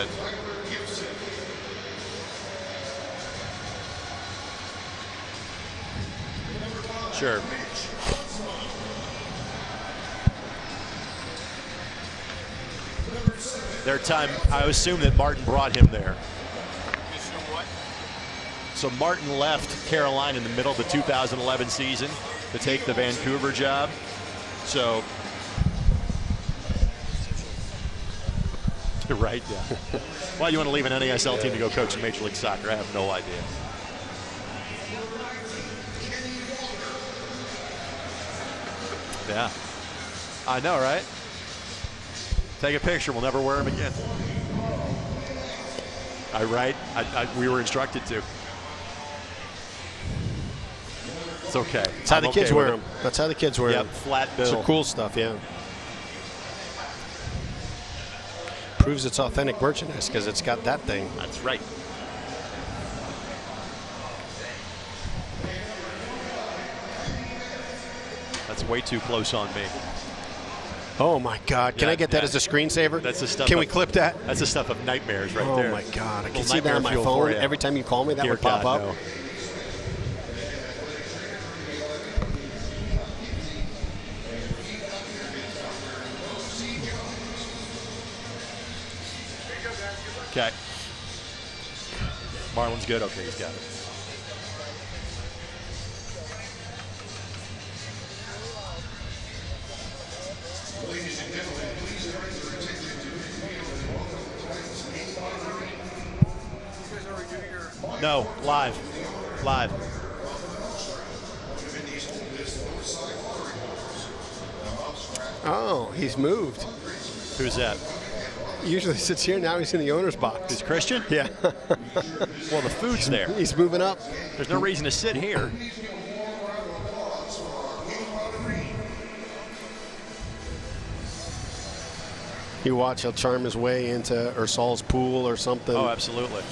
did. Sure. Their time, I assume that Martin brought him there. So Martin left Carolina in the middle of the 2011 season to take the Vancouver job. So, right, yeah. Why you want to leave an NASL team to go coach in Major League Soccer? I have no idea. Yeah, I know, right? Take a picture. We'll never wear them again. We were instructed to. It's okay. That's how the kids wear them. That's how the kids wear them. Yep, flat bill. It's cool stuff, yeah. Proves it's authentic merchandise because it's got that thing. That's right. That's way too close on me. Oh my God! Can I get that as a screensaver? That's the stuff. Can we clip that? That's the stuff of nightmares right there. Oh my God! I can see that on my phone. Every time you call me, that would pop up. No. Okay. Marlon's good. Okay, he's got it. No, live. Live. Oh, he's moved. Who's that? He usually sits here. Now he's in the owner's box. Is Christian? Yeah. Well, the food's there. He's moving up. There's no reason to sit here. You watch, he'll charm his way into Ursal's pool or something. Oh, absolutely.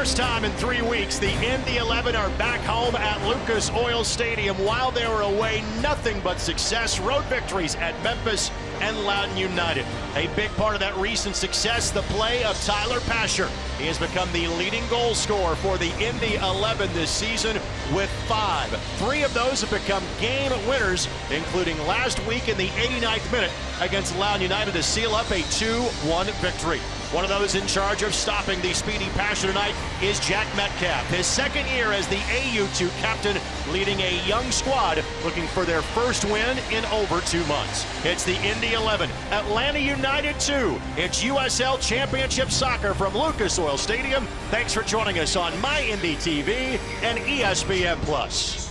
first time in 3 weeks, the Indy 11 are back home at Lucas Oil Stadium. While they were away, nothing but success. Road victories at Memphis and Loudoun United. A big part of that recent success, the play of Tyler Pasher. He has become the leading goal scorer for the Indy 11 this season with 5. 3 of those have become game winners, including last week in the 89th minute against Loudoun United to seal up a 2-1 victory. One of those in charge of stopping the speedy Pasher tonight is Jack Metcalf. His second year as the AU2 captain, leading a young squad looking for their first win in over 2 months. It's the Indy 11, Atlanta United 2. It's USL Championship Soccer from Lucas Oil Stadium. Thanks for joining us on My Indy TV and ESPN+.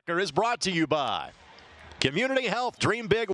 Is brought to you by Community Health. Dream big.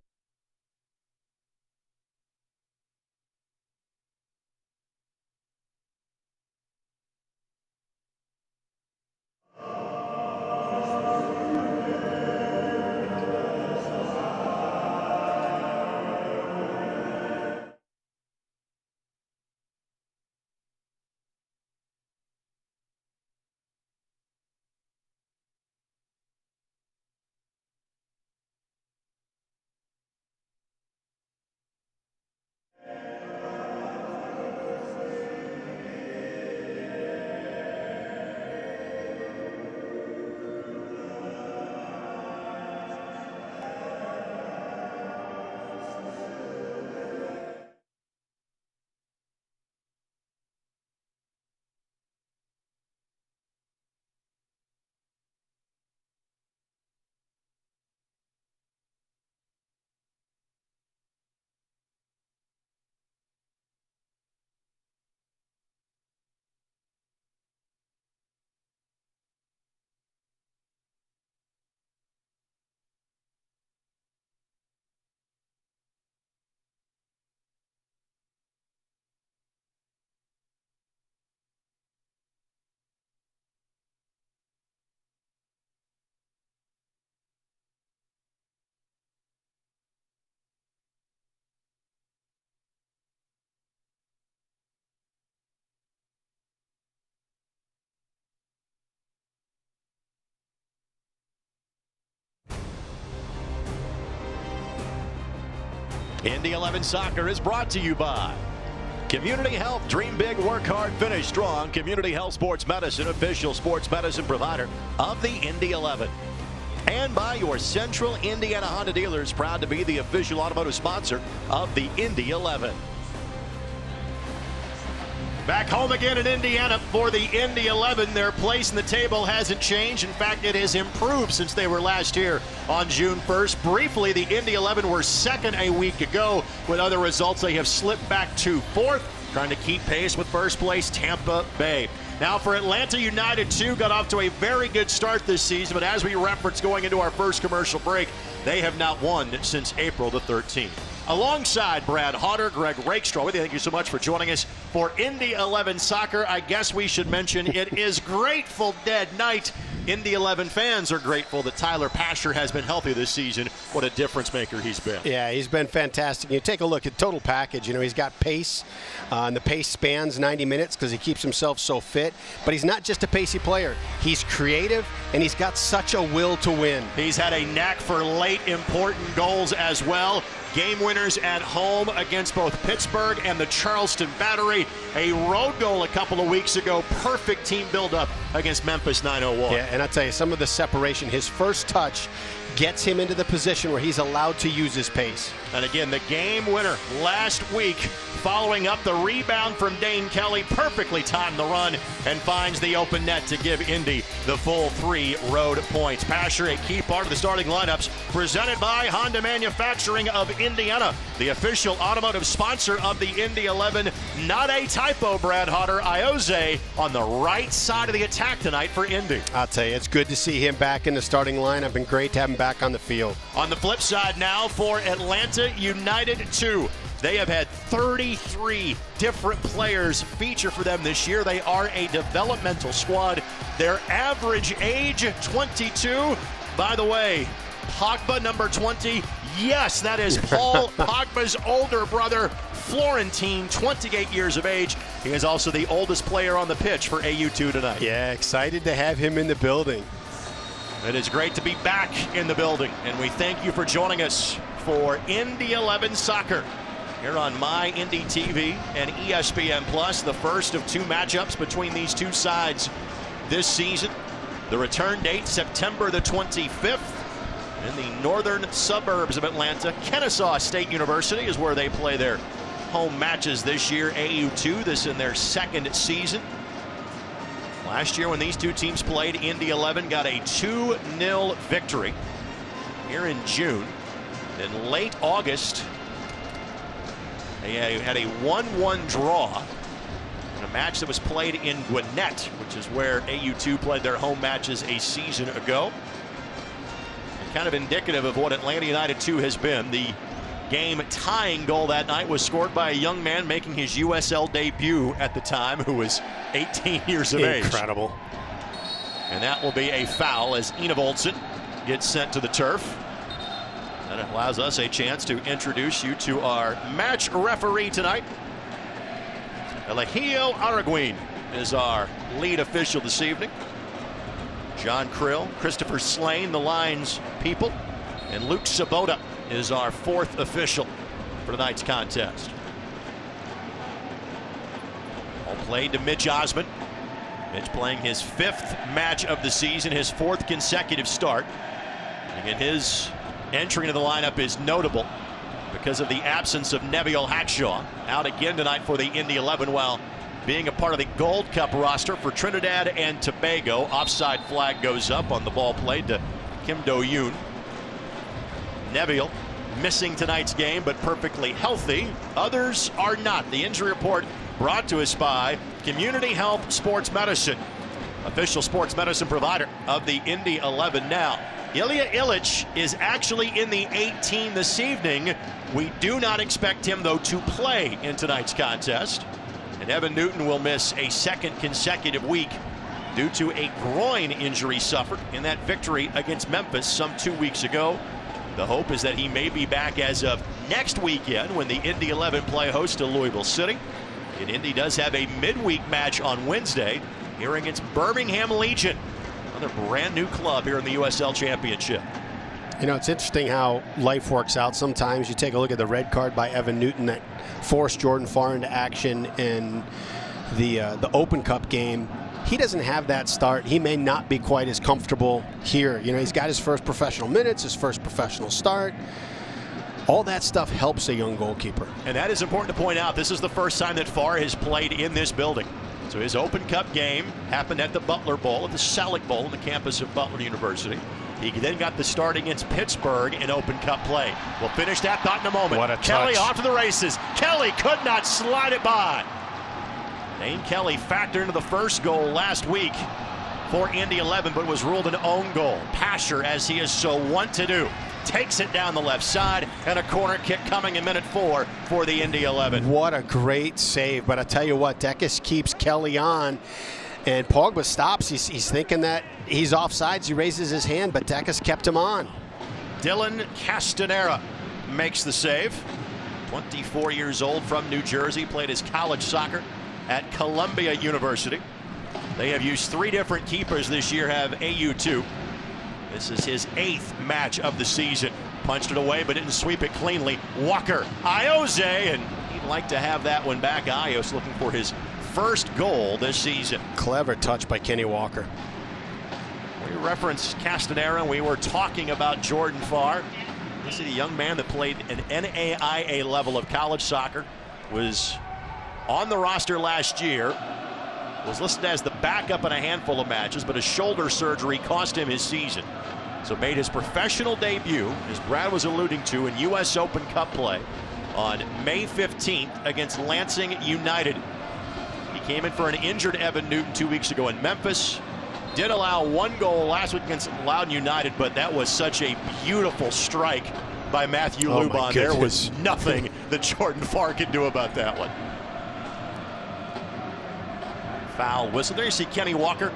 Indy 11 Soccer is brought to you by Community Health. Dream big, work hard, finish strong. Community Health Sports Medicine, official sports medicine provider of the Indy 11. And by your Central Indiana Honda dealers, proud to be the official automotive sponsor of the Indy 11. Back home again in Indiana for the Indy 11. Their place in the table hasn't changed. In fact, it has improved since they were last here on June 1st. Briefly, the Indy 11 were second a week ago. With other results, they have slipped back to fourth, trying to keep pace with first place Tampa Bay. Now for Atlanta United 2, got off to a very good start this season, but as we referenced going into our first commercial break, they have not won since April the 13th. Alongside Brad Hodder, Greg Rakestraw with you. Thank you so much for joining us for Indy 11 Soccer. I guess we should mention it is Grateful Dead night. Indy 11 fans are grateful that Tyler Pasher has been healthy this season. What a difference maker he's been. Yeah, he's been fantastic. You take a look at total package. You know, he's got pace, and the pace spans 90 minutes because he keeps himself so fit. But he's not just a pacey player. He's creative, and he's got such a will to win. He's had a knack for late, important goals as well. Game winners at home against both Pittsburgh and the Charleston Battery. A road goal a couple of weeks ago. Perfect team buildup against Memphis 901. Yeah, and I'll tell you, some of the separation, his first touch gets him into the position where he's allowed to use his pace. And again, the game winner last week, following up the rebound from Dane Kelly, perfectly timed the run and finds the open net to give Indy the full 3 road points. Pasher, a key part of the starting lineups, presented by Honda Manufacturing of Indiana, the official automotive sponsor of the Indy 11. Not a typo, Brad Hodder. Ioze on the right side of the attack tonight for Indy. I'll tell you, it's good to see him back in the starting lineup, and great to have him back on the field. On the flip side now for Atlanta United 2. They have had 33 different players feature for them this year. They are a developmental squad. Their average age, 22. By the way, Pogba, number 20. Yes, that is Paul Pogba's older brother, Florentine, 28 years of age. He is also the oldest player on the pitch for AU2 tonight. Yeah, excited to have him in the building. It is great to be back in the building, and we thank you for joining us for Indy 11 Soccer here on My Indy TV and ESPN Plus, the first of two matchups between these two sides this season. The return date, September the 25th, in the northern suburbs of Atlanta. Kennesaw State University is where they play their home matches this year. AU2, this in their second season. Last year when these two teams played, Indy 11 got a 2-0 victory here in June. In late August, they had a 1-1 draw in a match that was played in Gwinnett, which is where AU2 played their home matches a season ago. And kind of indicative of what Atlanta United 2 has been. The game-tying goal that night was scored by a young man making his USL debut at the time, who was 18 years of age. Incredible. And that will be a foul as Enevoldsen gets sent to the turf. That allows us a chance to introduce you to our match referee tonight. Eligio Araguin is our lead official this evening. John Krill, Christopher Slane, the line's people, and Luke Sabota is our fourth official for tonight's contest. All played to Mitch Osmond. Mitch playing his fifth match of the season, his fourth consecutive start. And again, his entry into the lineup is notable because of the absence of Neviel Hackshaw, out again tonight for the Indy 11 while being a part of the Gold Cup roster for Trinidad and Tobago. Offside flag goes up on the ball played to Kim Do-yoon. Neviel missing tonight's game but perfectly healthy. Others are not. The injury report brought to us by Community Health Sports Medicine, official sports medicine provider of the Indy 11. Now, Ilya Illich is actually in the 18 this evening. We do not expect him, though, to play in tonight's contest. And Evan Newton will miss a second consecutive week due to a groin injury suffered in that victory against Memphis some 2 weeks ago. The hope is that he may be back as of next weekend when the Indy 11 play host to Louisville City. And Indy does have a midweek match on Wednesday here against Birmingham Legion, another brand new club here in the USL Championship. You know, it's interesting how life works out. Sometimes you take a look at the red card by Evan Newton that forced Jordan Farr into action in the Open Cup game. He doesn't have that start. He may not be quite as comfortable here. You know, he's got his first professional minutes, his first professional start. All that stuff helps a young goalkeeper. And that is important to point out. This is the first time that Farr has played in this building. So his Open Cup game happened at the Butler Bowl, at the Selig Bowl on the campus of Butler University. He then got the start against Pittsburgh in Open Cup play. We'll finish that thought in a moment. What a touch. Kelly off to the races. Kelly could not slide it by. Dane Kelly factored into the first goal last week for Indy 11, but was ruled an own goal. Pasher, as he is so wont to do, takes it down the left side, and a corner kick coming in minute 4 for the Indy 11. What a great save. But I tell you what, Dekis keeps Kelly on, and Pogba stops. He's thinking that he's offsides. He raises his hand, but Dekis kept him on. Dylan Castanera makes the save. 24 years old, from New Jersey, played his college soccer at Columbia University. They have used 3 different keepers this year, have AU2. This is his 8th match of the season. Punched it away, but didn't sweep it cleanly. Walker, Ioze, and he'd like to have that one back. Ios looking for his first goal this season. Clever touch by Kenny Walker. We referenced Castanera. We were talking about Jordan Farr. This is a young man that played an NAIA level of college soccer, was on the roster last year, was listed as the backup in a handful of matches, but a shoulder surgery cost him his season. So made his professional debut, as Brad was alluding to, in U.S. Open Cup play on May 15th against Lansing United. He came in for an injured Evan Newton 2 weeks ago in Memphis. Did allow 1 goal last week against Loudoun United, but that was such a beautiful strike by Matthew Lubon. There was nothing that Jordan Farr could do about that one. Foul whistle. There you see Kenny Walker.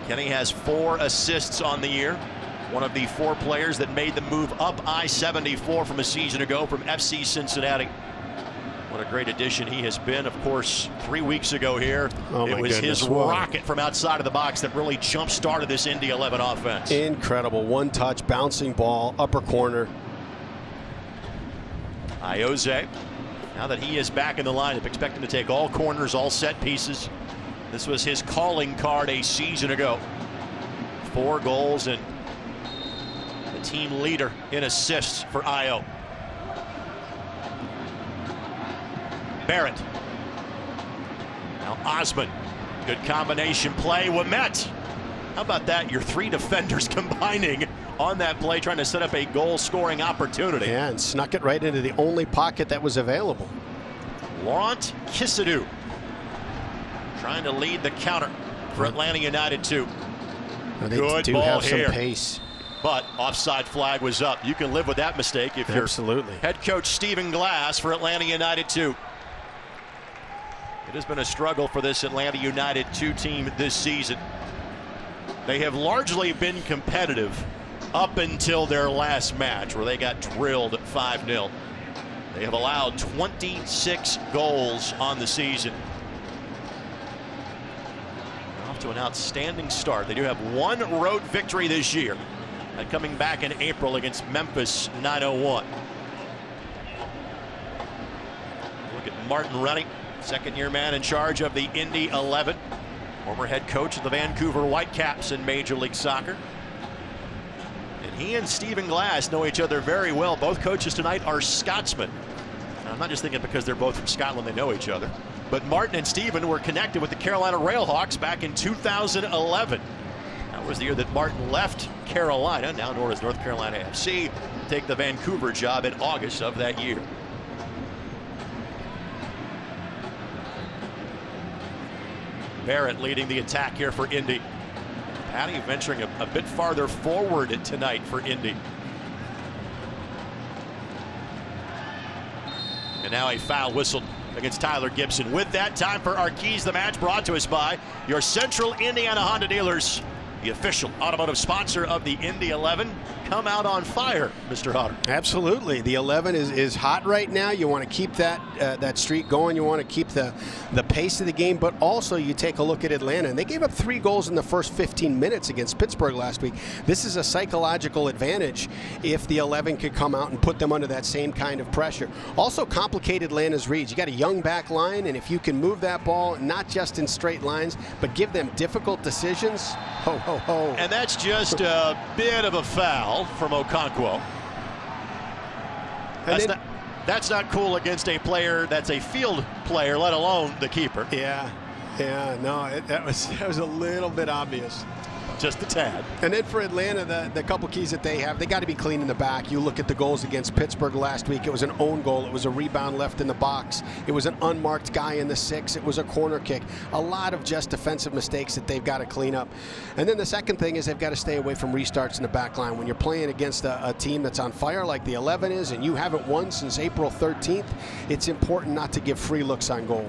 Kenny has 4 assists on the year. One of the 4 players that made the move up I-74 from a season ago from FC Cincinnati. What a great addition he has been. Of course, 3 weeks ago here, it was his rocket from outside of the box that really jump-started this Indy 11 offense. Incredible. One touch, bouncing ball, upper corner. Ioze, now that he is back in the lineup, expect him to take all corners, all set pieces. This was his calling card a season ago. 4 goals and the team leader in assists for Io. Barrett. Now Osman. Good combination play. Ouimet. How about that? Your 3 defenders combining on that play, trying to set up a goal-scoring opportunity. Yeah, and snuck it right into the only pocket that was available. Laurent Kissidou trying to lead the counter for Atlanta United too. They Good do ball have here. some pace. But offside flag was up. You can live with that mistake if you're head coach Stephen Glass for Atlanta United 2. It has been a struggle for this Atlanta United 2 team this season. They have largely been competitive up until their last match, where they got drilled 5-0. They have allowed 26 goals on the season. Off to an outstanding start. They do have 1 road victory this year, and coming back in April against Memphis 901. Look at Martin Rennie, second-year man in charge of the Indy 11, former head coach of the Vancouver Whitecaps in Major League Soccer. And he and Stephen Glass know each other very well. Both coaches tonight are Scotsmen. Now, I'm not just thinking because they're both from Scotland they know each other, but Martin and Stephen were connected with the Carolina Railhawks back in 2011. That was the year that Martin left Carolina, now known as North Carolina FC, to take the Vancouver job in August of that year. Barrett leading the attack here for Indy. Patty venturing a bit farther forward tonight for Indy. And now a foul whistled against Tyler Gibson. With that, time for our Keys the Match, brought to us by your Central Indiana Honda dealers, the official automotive sponsor of the Indy 11. Come out on fire, Mr. Hodder. Absolutely. The 11 is hot right now. You want to keep that streak going. You want to keep the pace of the game, but also you take a look at Atlanta, and they gave up 3 goals in the first 15 minutes against Pittsburgh last week. This is a psychological advantage if the 11 could come out and put them under that same kind of pressure. Also complicated Atlanta's reads. You got a young back line, and if you can move that ball not just in straight lines, but give them difficult decisions, ho, ho, ho. And that's just a bit of a foul from Okonkwo. That's not cool against a player that's a field player, let alone the keeper. Yeah, no, that was a little bit obvious. Just a tad. And then for Atlanta, the couple keys that they have, they got to be clean in the back. You look at the goals against Pittsburgh last week. It was an own goal. It was a rebound left in the box. It was an unmarked guy in the 6. It was a corner kick. A lot of just defensive mistakes that they've got to clean up. And then the second thing is they've got to stay away from restarts in the back line. When you're playing against a team that's on fire like the 11 is, and you haven't won since April 13th, it's important not to give free looks on goal.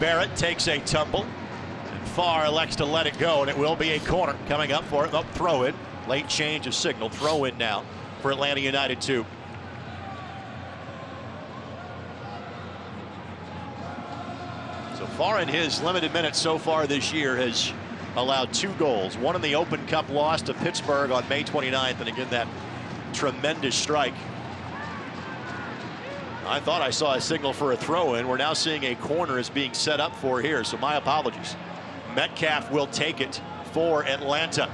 Barrett takes a tumble. Farr elects to let it go, and it will be a corner coming up for it. Throw in. Late change of signal. Throw in now for Atlanta United 2. So Farr in his limited minutes so far this year has allowed 2 goals. One in the Open Cup loss to Pittsburgh on May 29th, and again that tremendous strike. I thought I saw a signal for a throw in. We're now seeing a corner is being set up for here, so my apologies. Metcalf will take it for Atlanta.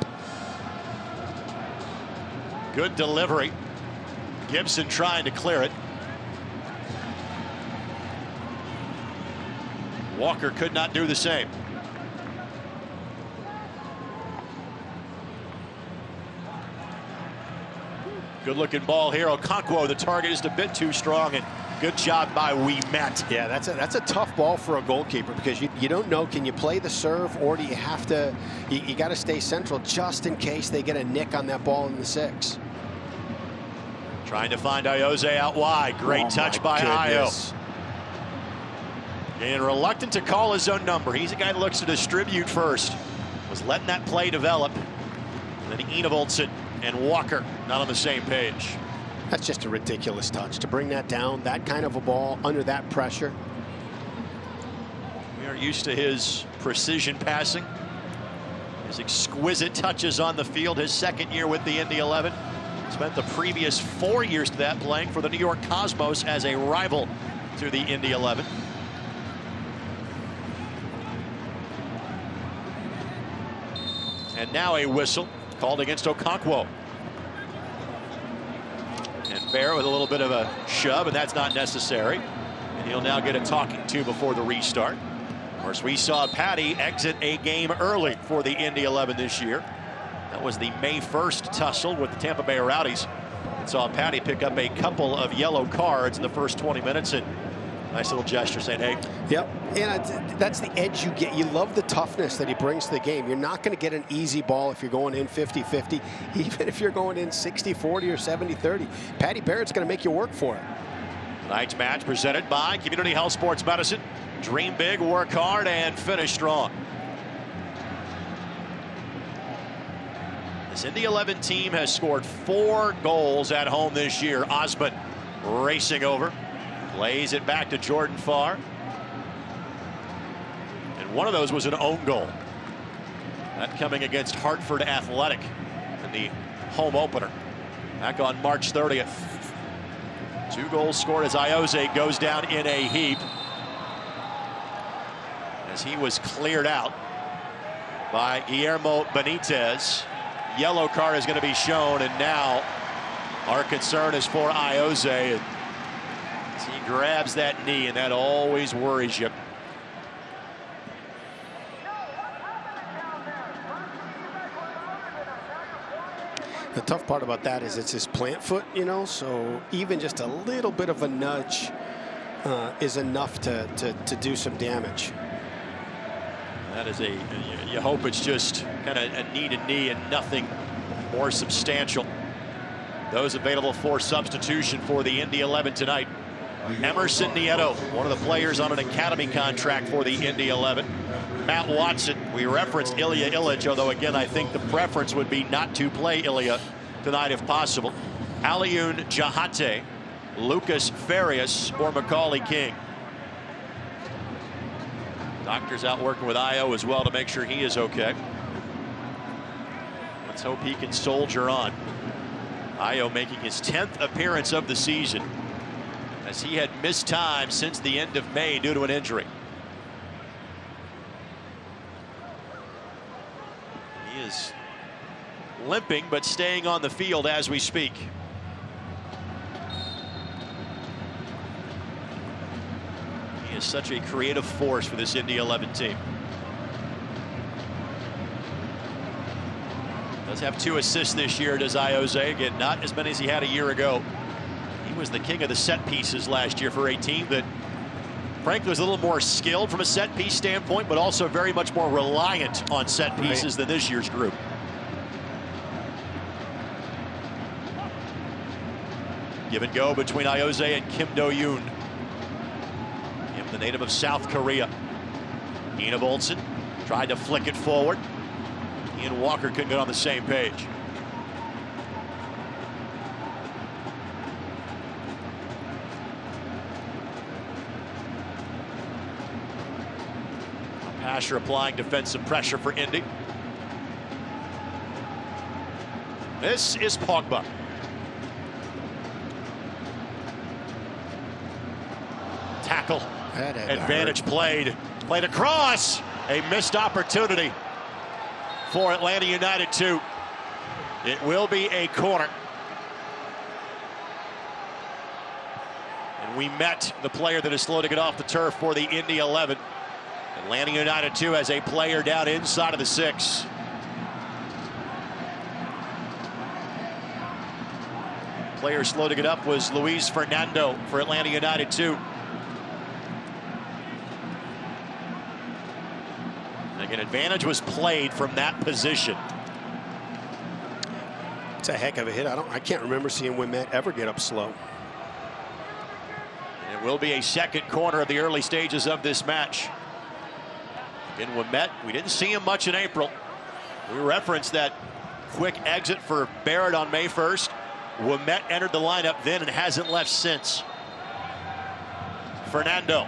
Good delivery. Gibson trying to clear it. Walker could not do the same. Good-looking ball here. Okonkwo, the target, is a bit too strong, and good job by Ouimet. Yeah, that's a tough ball for a goalkeeper because you don't know, can you play the serve or do you have to, you got to stay central just in case they get a nick on that ball in the 6. Trying to find Ayoze out wide. Great touch by Ayo. And reluctant to call his own number. He's a guy that looks to distribute first. Was letting that play develop. And then Enevoldsen and Walker not on the same page. That's just a ridiculous touch to bring that down, that kind of a ball under that pressure. We are used to his precision passing, his exquisite touches on the field. His second year with the Indy 11. Spent the previous 4 years to that playing for the New York Cosmos as a rival to the Indy 11. And now a whistle called against Okonkwo. And Bear with a little bit of a shove, and that's not necessary. And he'll now get a talking to before the restart. Of course, we saw Patty exit a game early for the Indy 11 this year. That was the May 1st tussle with the Tampa Bay Rowdies. And saw Patty pick up a couple of yellow cards in the first 20 minutes. And nice little gesture saying, hey. Yep, and that's the edge you get. You love the toughness that he brings to the game. You're not going to get an easy ball if you're going in 50-50, even if you're going in 60-40 or 70-30. Patty Barrett's going to make you work for it. Tonight's match presented by Community Health Sports Medicine. Dream big, work hard, and finish strong. This Indy 11 team has scored 4 goals at home this year. Osmond racing over. Plays it back to Jordan Farr. And one of those was an own goal. That coming against Hartford Athletic in the home opener back on March 30th. 2 goals scored as Ayoze goes down in a heap as he was cleared out by Guillermo Benitez. Yellow card is going to be shown, and now our concern is for Ayoze. He grabs that knee, and that always worries you. The tough part about that is it's his plant foot, you know, so even just a little bit of a nudge is enough to do some damage. That is you hope it's just kind of a knee to knee and nothing more substantial. Those available for substitution for the Indy 11 tonight. Emerson Nieto, one of the players on an academy contract for the Indy 11. Matt Watson, we referenced Ilya Illich, although again I think the preference would be not to play Ilya tonight if possible. Alioune Jahate, Lucas Farias, or Macaulay King. Doctor's out working with Ayo as well to make sure he is okay. Let's hope he can soldier on. Ayo making his 10th appearance of the season, as he had missed time since the end of May due to an injury. He is limping but staying on the field as we speak. He is such a creative force for this Indy 11 team. Does have 2 assists this year, does Ayoze. Again, not as many as he had a year ago. He was the king of the set pieces last year for a team that frankly was a little more skilled from a set piece standpoint, but also very much more reliant on set pieces than this year's group. Give and go between Ayoze and Kim Do-yoon. Kim, the native of South Korea. Enevoldsen tried to flick it forward. Ian Walker couldn't get on the same page. Asher applying defensive pressure for Indy. This is Pogba. Tackle. Advantage played. Played across. A missed opportunity for Atlanta United 2. It will be a corner. And we met the player that is slow to get off the turf for the Indy 11. Atlanta United 2 has a player down inside of the 6. Player slow to get up was Luis Fernando for Atlanta United, too. An advantage was played from that position. It's a heck of a hit. I can't remember seeing Ouimet ever get up slow. And it will be a second corner of the early stages of this match. In Ouimet, we didn't see him much in April. We referenced that quick exit for Barrett on May 1st. Ouimet entered the lineup then and hasn't left since. Fernando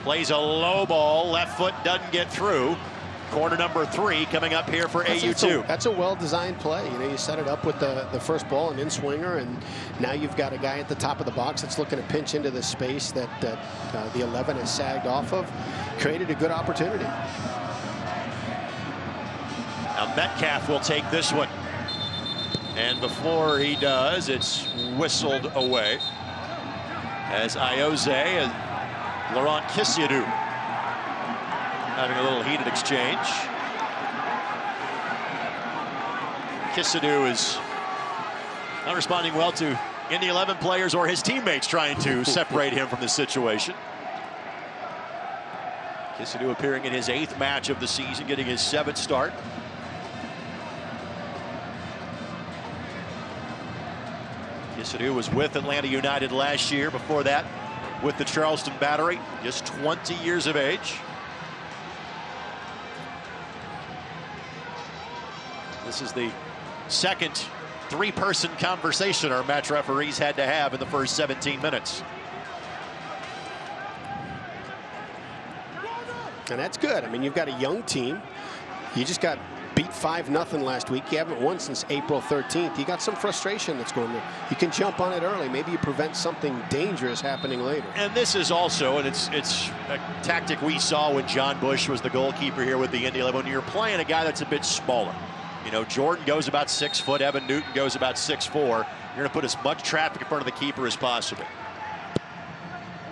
plays a low ball, left foot doesn't get through. Corner number 3 coming up here for AU2. That's a well-designed play. You know, you set it up with the first ball, an in-swinger, and now you've got a guy at the top of the box that's looking to pinch into the space that the 11 has sagged off of. Created a good opportunity. Now Metcalf will take this one. And before he does, it's whistled away as Ioze and Laurent Kisiadou having a little heated exchange. Kisiadou is not responding well to Indy 11 players or his teammates trying to separate him from the situation. Kisiadou appearing in his 8th match of the season, getting his 7th start. Kisiadou was with Atlanta United last year. Before that, with the Charleston Battery, just 20 years of age. This is the second 3-person conversation our match referees had to have in the first 17 minutes. And that's good. I mean, you've got a young team. You just got beat 5-0 last week. You haven't won since April 13th. You got some frustration that's going there. You can jump on it early. Maybe you prevent something dangerous happening later. And this is also, and it's a tactic we saw when John Bush was the goalkeeper here with the Indy 11. When you're playing a guy that's a bit smaller. You know, Jordan goes about 6 foot. Evan Newton goes about 6'4". You're going to put as much traffic in front of the keeper as possible.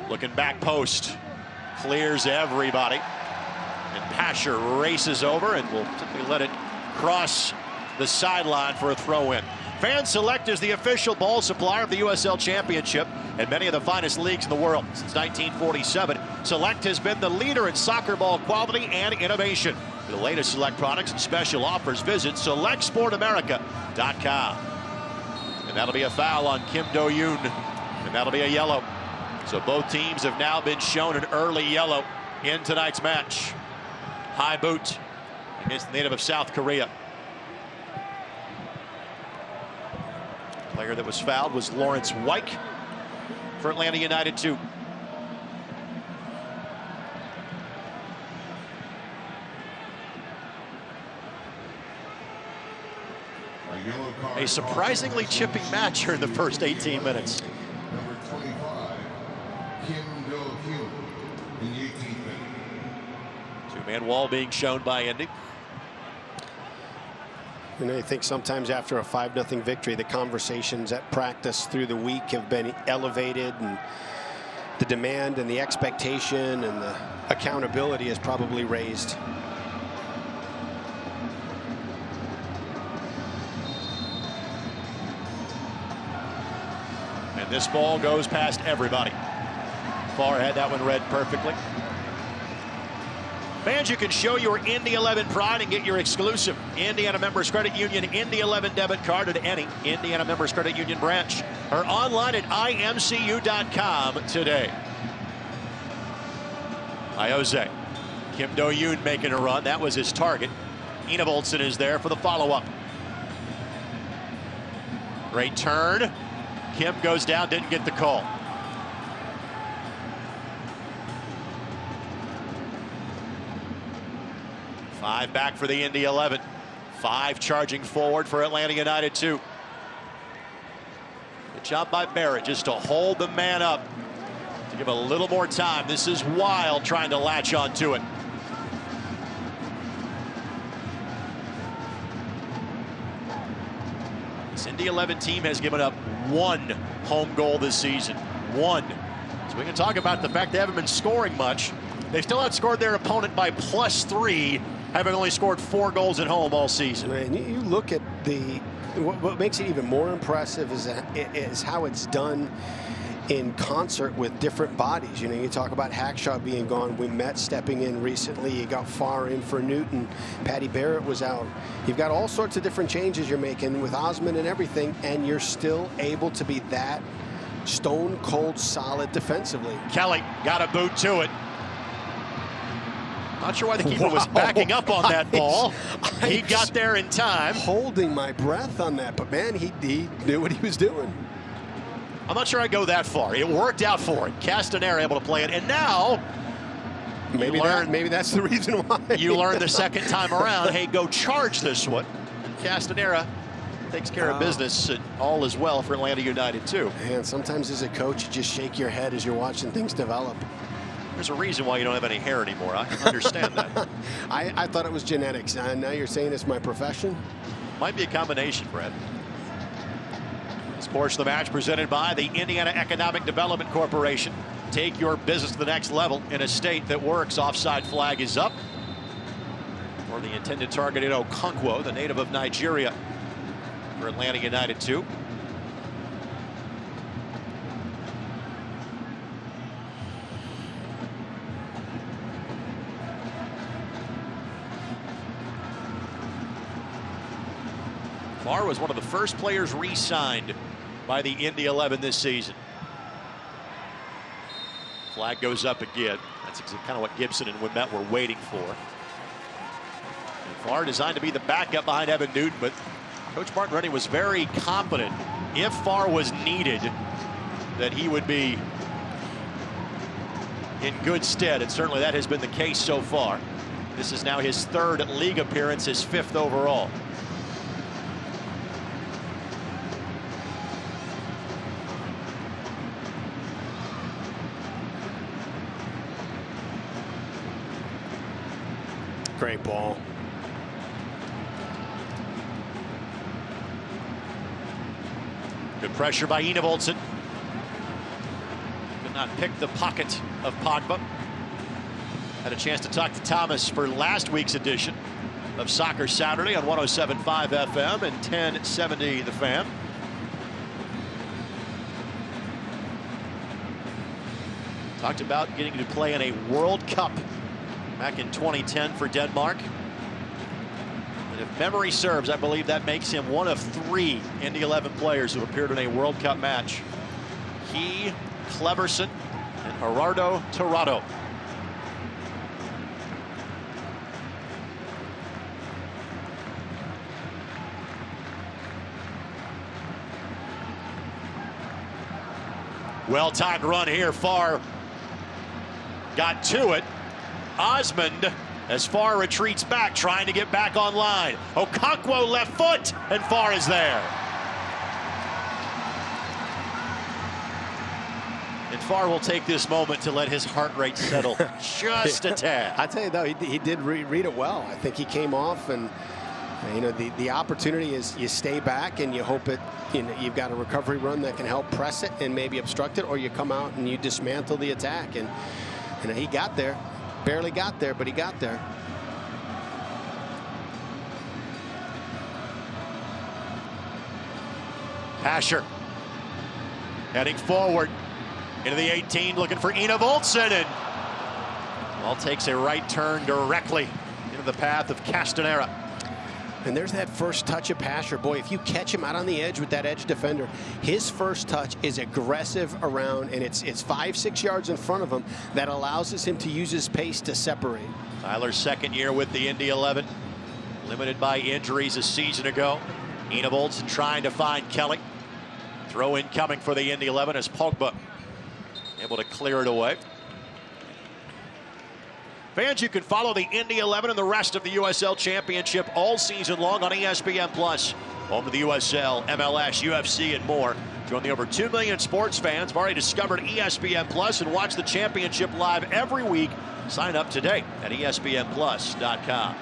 Looking back post. Clears everybody. And Pasher races over and will simply let it cross the sideline for a throw-in. Fan Select is the official ball supplier of the USL Championship and many of the finest leagues in the world. Since 1947, Select has been the leader in soccer ball quality and innovation. For the latest Select products and special offers, visit SelectSportAmerica.com. And that'll be a foul on Kim Do-yoon, and that'll be a yellow. So both teams have now been shown an early yellow in tonight's match. High boot against the native of South Korea. Player that was fouled was Lawrence Wyke for Atlanta United, too. A surprisingly chippy match here in the first 18 minutes. Number 25, Kim Do-hyun in the 18th minute. Two-man wall being shown by Indy. You know, I think sometimes after a 5-0 victory, the conversations at practice through the week have been elevated, and the demand and the expectation and the accountability is probably raised. And this ball goes past everybody. Far ahead, that one read perfectly. Fans, you can show your Indy 11 pride and get your exclusive Indiana Members Credit Union Indy 11 debit card at any Indiana Members Credit Union branch or online at imcu.com today. Ioze. Kim Do-yoon making a run. That was his target. Enevoldsen is there for the follow-up. Great turn. Kim goes down, didn't get the call. Five back for the Indy 11. 5 charging forward for Atlanta United, too. Good job by Barrett just to hold the man up, to give a little more time. This is Wild trying to latch onto it. This Indy 11 team has given up 1 home goal this season. 1. So we can talk about the fact they haven't been scoring much. They've still outscored their opponent by +3, having only scored 4 goals at home all season. And you look at the what makes it even more impressive is how it's done in concert with different bodies. You know, you talk about Hackshaw being gone. We met stepping in recently. You got Farr in for Newton. Patty Barrett was out. You've got all sorts of different changes you're making with Osmond and everything, and you're still able to be that stone cold solid defensively. Kelly got a boot to it. Not sure why the keeper was backing up on that ball. He got there in time. Holding my breath on that, but man, he knew what he was doing. I'm not sure I'd go that far. It worked out for him. Castanera able to play it, and now maybe that's the reason why. You learn the second time around, hey, go charge this one. Castanera takes care of business, and all is well for Atlanta United too. And sometimes as a coach, you just shake your head as you're watching things develop. There's a reason why you don't have any hair anymore. I understand that. I thought it was genetics. Now you're saying it's my profession? Might be a combination, Brad. This portion of the match presented by the Indiana Economic Development Corporation. Take your business to the next level in a state that works. Offside flag is up for the intended target in Okonkwo, the native of Nigeria, for Atlanta United 2. Farr was one of the first players re-signed by the Indy 11 this season. Flag goes up again. That's kind of what Gibson and Ouimet were waiting for. And Farr designed to be the backup behind Evan Newton, but Coach Martin Rennie was very confident if Farr was needed that he would be in good stead, and certainly that has been the case so far. This is now his third league appearance, his 5th overall. Great ball. Good pressure by Enevoldsen. Could not pick the pocket of Pogba. Had a chance to talk to Thomas for last week's edition of Soccer Saturday on 107.5 FM and 1070 The Fan. Talked about getting to play in a World Cup back in 2010 for Denmark. And if memory serves, I believe that makes him one of 3 Indy 11 players who appeared in a World Cup match. He, Cleverson, and Gerardo Torrado. Well-timed run here. Farr got to it. Osmond, as Farr retreats back, trying to get back online. Okonkwo left foot, and Farr is there. And Farr will take this moment to let his heart rate settle just a tad. I tell you though, he did read it well. I think he came off, and you know, the opportunity is you stay back and you hope it. You know, you've got a recovery run that can help press it and maybe obstruct it, or you come out and you dismantle the attack. And he got there. Barely got there, but he got there. Asher heading forward into the 18, looking for Enevoldsen, and ball takes a right turn directly into the path of Castanera. And there's that first touch of Pasher. Boy, if you catch him out on the edge with that edge defender, his first touch is aggressive around, and it's 5-6 yards in front of him that allows him to use his pace to separate. Tyler's second year with the Indy 11, limited by injuries a season ago. Enevoldsen trying to find Kelly. Throw in coming for the Indy 11 as Pogba able to clear it away. Fans, you can follow the Indy 11 and the rest of the USL Championship all season long on ESPN+. Home to the USL, MLS, UFC, and more. Join the over 2 million sports fans who've already discovered ESPN+ and watch the championship live every week. Sign up today at ESPNplus.com.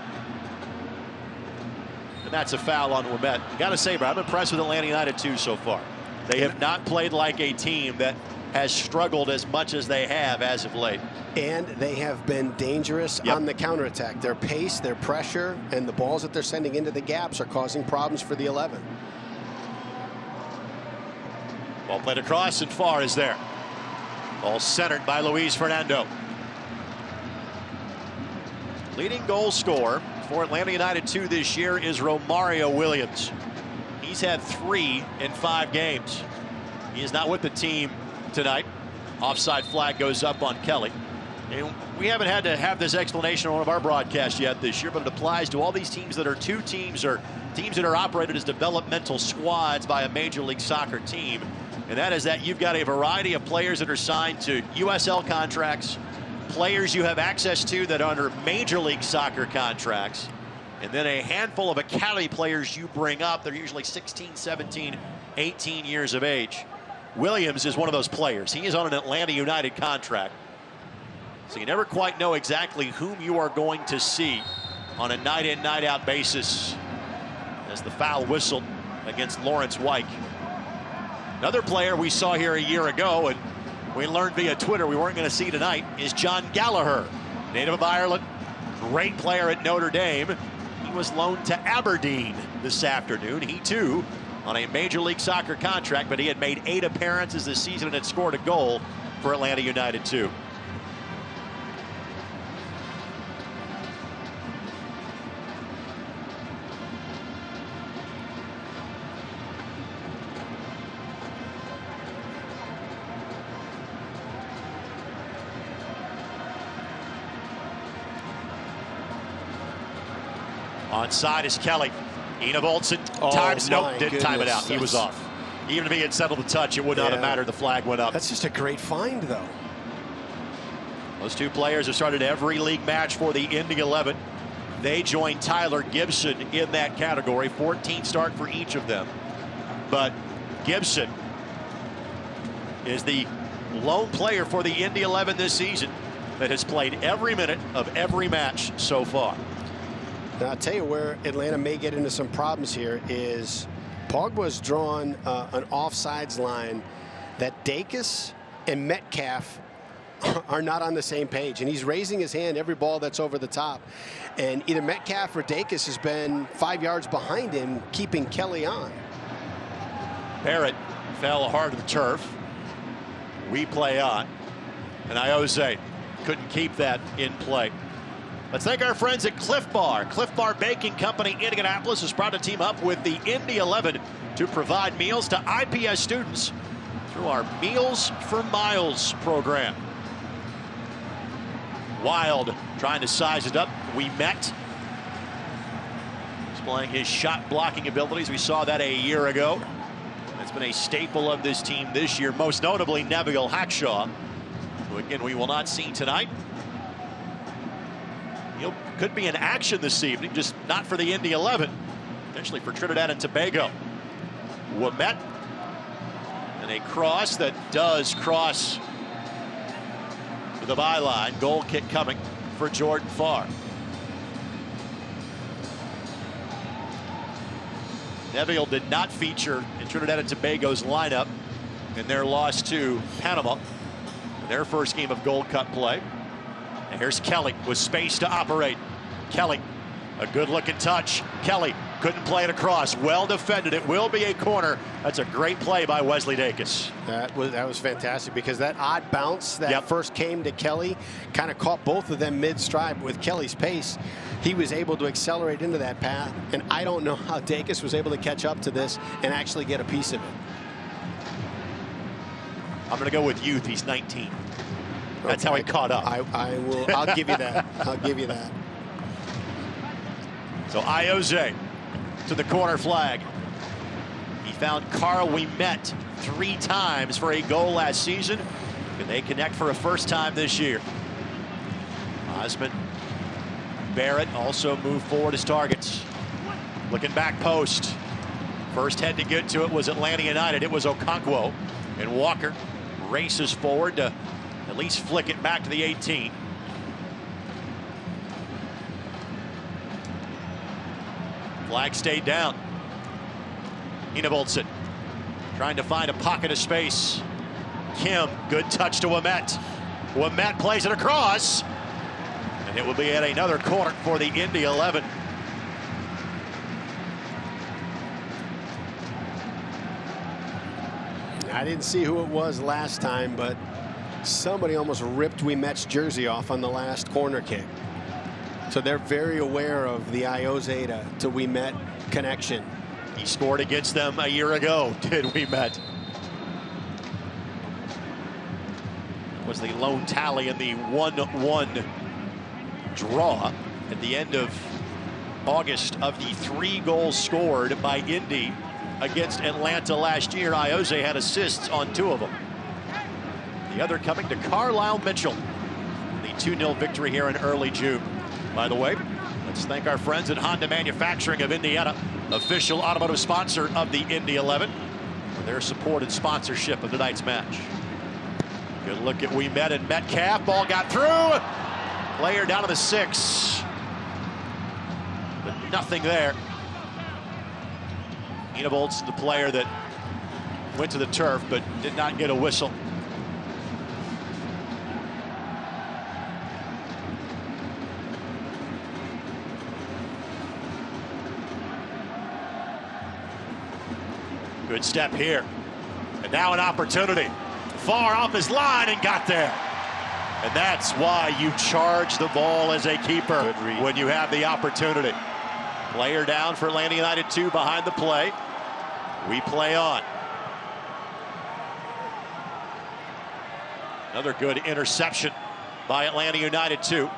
And that's a foul on Ouimet. Got to say, Brad, I'm impressed with Atlanta United too so far. They have not played like a team that has struggled as much as they have as of late. And they have been dangerous on the counterattack. Their pace, their pressure, and the balls that they're sending into the gaps are causing problems for the 11. Ball played across and far is there. Ball centered by Luis Fernando. Leading goal scorer for Atlanta United 2 this year is Romario Williams. He's had 3 in 5 games. He is not with the team tonight. Offside flag goes up on Kelly. And we haven't had to have this explanation on one of our broadcasts yet this year, but it applies to all these teams that are 2 teams or teams that are operated as developmental squads by a Major League Soccer team. And that is that you've got a variety of players that are signed to USL contracts, players you have access to that are under Major League Soccer contracts, and then a handful of academy players you bring up. They're usually 16, 17, 18 years of age. Williams is one of those players. He is on an Atlanta United contract. So you never quite know exactly whom you are going to see on a night-in, night-out basis as the foul whistled against Lawrence Wyke. Another player we saw here a year ago, and we learned via Twitter we weren't going to see tonight, is John Gallagher, native of Ireland, great player at Notre Dame. He was loaned to Aberdeen this afternoon. He, too, on a Major League Soccer contract, but he had made 8 appearances this season and had scored a goal for Atlanta United, too. Onside is Kelly. Ina Voltson times, nope, didn't time it out. He was off. Even if he had settled the touch, it would not have mattered. The flag went up. That's just a great find, though. Those 2 players have started every league match for the Indy 11. They joined Tyler Gibson in that category. 14 start for each of them. But Gibson is the lone player for the Indy 11 this season that has played every minute of every match so far. Now, I'll tell you where Atlanta may get into some problems here is Pogba's drawn an offsides line that Dacus and Metcalf are not on the same page. And he's raising his hand every ball that's over the top. And either Metcalf or Dacus has been 5 yards behind him, keeping Kelly on. Barrett fell hard to the turf. We play on. And Iose couldn't keep that in play. Let's thank our friends at Cliff Bar. Cliff Bar Baking Company in Indianapolis is proud to team up with the Indy 11 to provide meals to IPS students through our Meals for Miles program. Wild trying to size it up. We met. Displaying his shot blocking abilities. We saw that a year ago. That's been a staple of this team this year, most notably Nabil Hackshaw, who again we will not see tonight. He could be in action this evening, just not for the Indy 11, potentially for Trinidad and Tobago. Ouimet, and a cross that does cross to the byline. Goal kick coming for Jordan Farr. Neville did not feature in Trinidad and Tobago's lineup in their loss to Panama in their first game of Gold Cup play. And here's Kelly with space to operate. Kelly, a good looking touch. Kelly couldn't play it across. Well defended. It will be a corner. That's a great play by Wesley Dacus. That was fantastic because that odd bounce that first came to Kelly kind of caught both of them mid-stride. With Kelly's pace, he was able to accelerate into that path. And I don't know how Dacus was able to catch up to this and actually get a piece of it. I'm going to go with youth. He's 19. That's how he caught up. I will. I'll give you that. I'll give you that. So Iose to the corner flag. He found Carl Ouimet 3 times for a goal last season. Can they connect for a first time this year? Osman, Barrett also move forward as targets. Looking back post. First head to get to it was Atlanta United. It was Okonkwo. And Walker races forward to at least flick it back to the 18. Flag stayed down. Ina Voltson trying to find a pocket of space. Kim, good touch to Ouimet. Ouimet plays it across. And it will be at another corner for the Indy 11. I didn't see who it was last time, but somebody almost ripped Ouimet's jersey off on the last corner kick. So they're very aware of the Ayoze to Ouimet connection. He scored against them a year ago, did Ouimet. Was the lone tally in the 1-1 draw at the end of August. Of the 3 goals scored by Indy against Atlanta last year, Ayoze had assists on 2 of them. The other coming to Carlisle Mitchell. The 2-0 victory here in early June. By the way, let's thank our friends at Honda Manufacturing of Indiana, official automotive sponsor of the Indy 11, for their support and sponsorship of tonight's match. Good look at Ouimet and Metcalf. Ball got through. Player down to the 6. But nothing there. Enevold's the player that went to the turf but did not get a whistle. Good step here. And now an opportunity. Far off his line and got there. And that's why you charge the ball as a keeper when you have the opportunity. Player down for Atlanta United 2 behind the play. We play on. Another good interception by Atlanta United 2.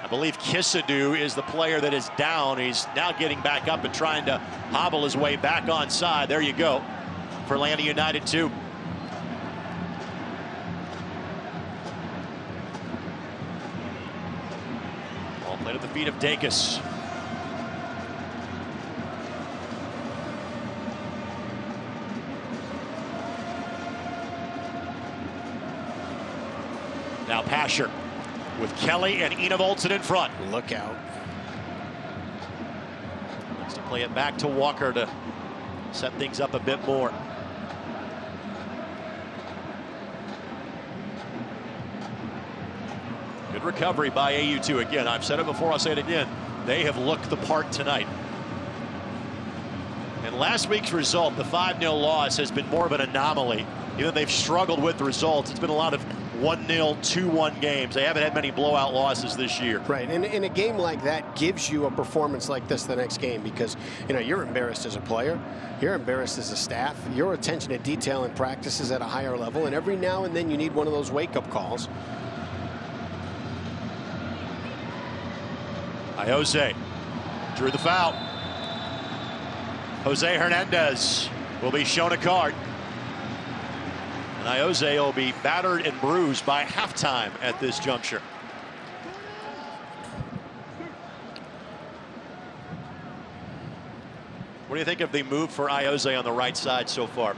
I believe Kissadoo is the player that is down. He's now getting back up and trying to hobble his way back onside. There you go for Atlanta United 2. Ball played at the feet of Dacus. Now Pasher with Kelly and Enevoldsen in front. Look out. Wants to play it back to Walker to set things up a bit more. Good recovery by AU2. Again, I've said it before, I'll say it again. They have looked the part tonight. And last week's result, the 5-0 loss, has been more of an anomaly. Even though they've struggled with the results, it's been a lot of 1-0, 2-1 games. They haven't had many blowout losses this year. Right, and a game like that gives you a performance like this the next game because, you know, you're embarrassed as a player, you're embarrassed as a staff, your attention to detail in practice is at a higher level, and every now and then you need one of those wake-up calls. Ayoze drew the foul. Jose Hernandez will be shown a card. And Ayoze will be battered and bruised by halftime at this juncture. What do you think of the move for Ayoze on the right side so far?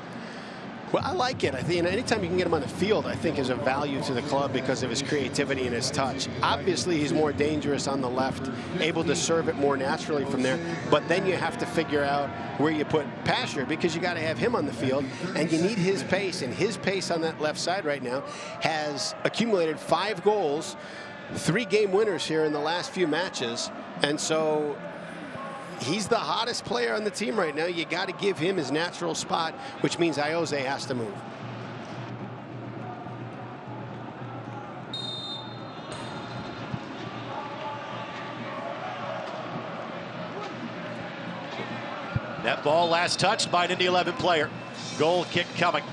Well, I like it. I think anytime you can get him on the field, I think is a value to the club because of his creativity and his touch. Obviously, he's more dangerous on the left, able to serve it more naturally from there. But then you have to figure out where you put Pasher because you got to have him on the field, and you need his pace. And his pace on that left side right now has accumulated 5 goals, 3 game winners here in the last few matches, and so he's the hottest player on the team right now. You got to give him his natural spot, which means Ayoze has to move. That ball last touched by an Indy 11 player. Goal kick coming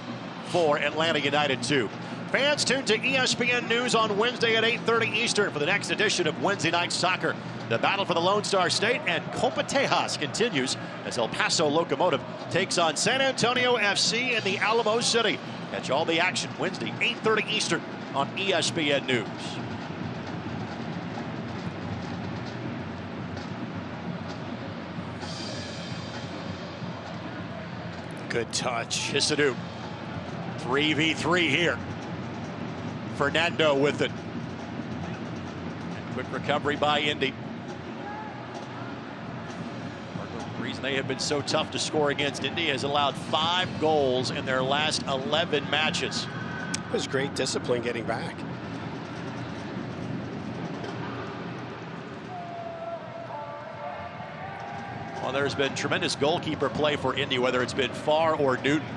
for Atlanta United 2. Fans tune to ESPN News on Wednesday at 8:30 Eastern for the next edition of Wednesday Night Soccer. The battle for the Lone Star State and Copa Tejas continues as El Paso Locomotive takes on San Antonio FC in the Alamo City. Catch all the action Wednesday, 8:30 Eastern on ESPN News. Good touch. Kissadoo. 3v3 here. Fernando with it. Quick recovery by Indy. The reason they have been so tough to score against Indy has allowed 5 goals in their last 11 matches. It was great discipline getting back. Well, there's been tremendous goalkeeper play for Indy, whether it's been Farr or Newton.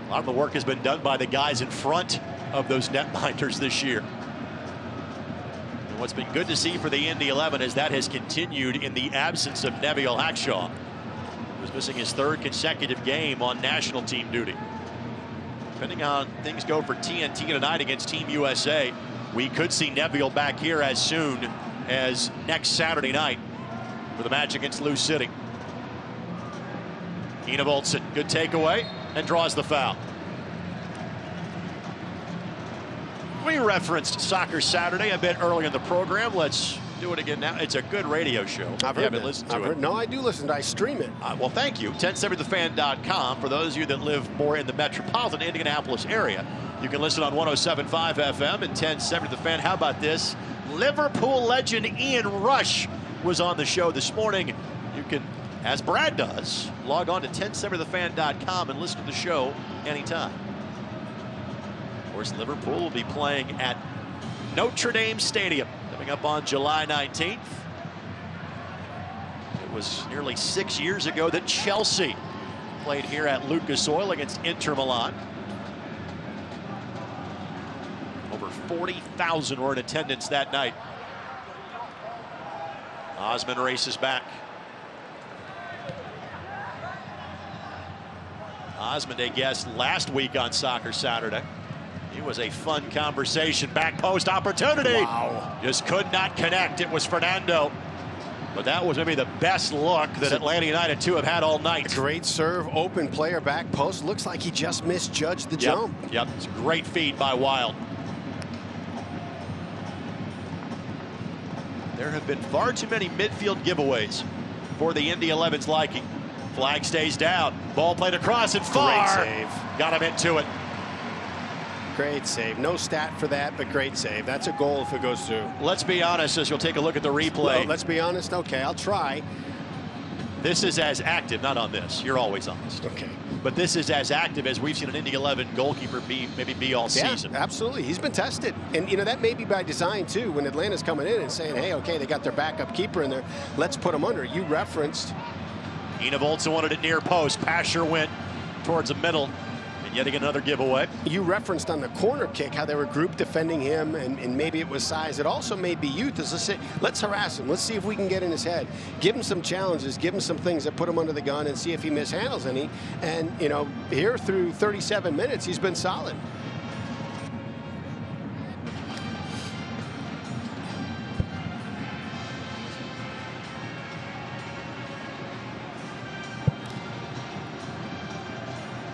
A lot of the work has been done by the guys in front of those netminders this year. And what's been good to see for the Indy 11 is that has continued in the absence of Neville Hackshaw, who was missing his 3rd consecutive game on national team duty. Depending on things go for TNT tonight against Team USA, we could see Neville back here as soon as next Saturday night for the match against Lou City. Enevoldsen, good takeaway, and draws the foul. We referenced Soccer Saturday a bit earlier in the program. Let's do it again now. It's a good radio show. I've heard it. No, I do listen. I stream it. Well, thank you. 1070thefan.com. For those of you that live more in the metropolitan Indianapolis area, you can listen on 107.5 FM and 1070 The Fan. How about this? Liverpool legend Ian Rush was on the show this morning. You can, as Brad does, log on to 1070thefan.com and listen to the show anytime. Of course, Liverpool will be playing at Notre Dame Stadium coming up on July 19th. It was nearly 6 years ago that Chelsea played here at Lucas Oil against Inter Milan. Over 40,000 were in attendance that night. Osman races back. Osman, a guest last week on Soccer Saturday. It was a fun conversation. Back post opportunity. Wow. Just could not connect. It was Fernando. But that was maybe the best look that Atlanta United 2 have had all night. Great serve, open player, back post. Looks like he just misjudged the jump. Yep, it's a great feed by Wild. There have been far too many midfield giveaways for the Indy 11's liking. Flag stays down. Ball played across and far. Great save. Got him into it. Great save. No stat for that, but great save. That's a goal if it goes through. Let's be honest as you'll take a look at the replay. Well, let's be honest. Okay, I'll try. This is as active, not on this. You're always honest. Okay. But this is as active as we've seen an Indy 11 goalkeeper be all season. Yeah, absolutely. He's been tested. And, you know, that may be by design, too, when Atlanta's coming in and saying, hey, okay, they got their backup keeper in there. Let's put him under. You referenced. Enevoldsen wanted it near post. Pasher went towards the middle. And yet again, another giveaway. You referenced on the corner kick how they were group defending him, and maybe it was size. It also may be youth. As I say, let's harass him. Let's see if we can get in his head. Give him some challenges. Give him some things that put him under the gun and see if he mishandles any. And, you know, here through 37 minutes, he's been solid.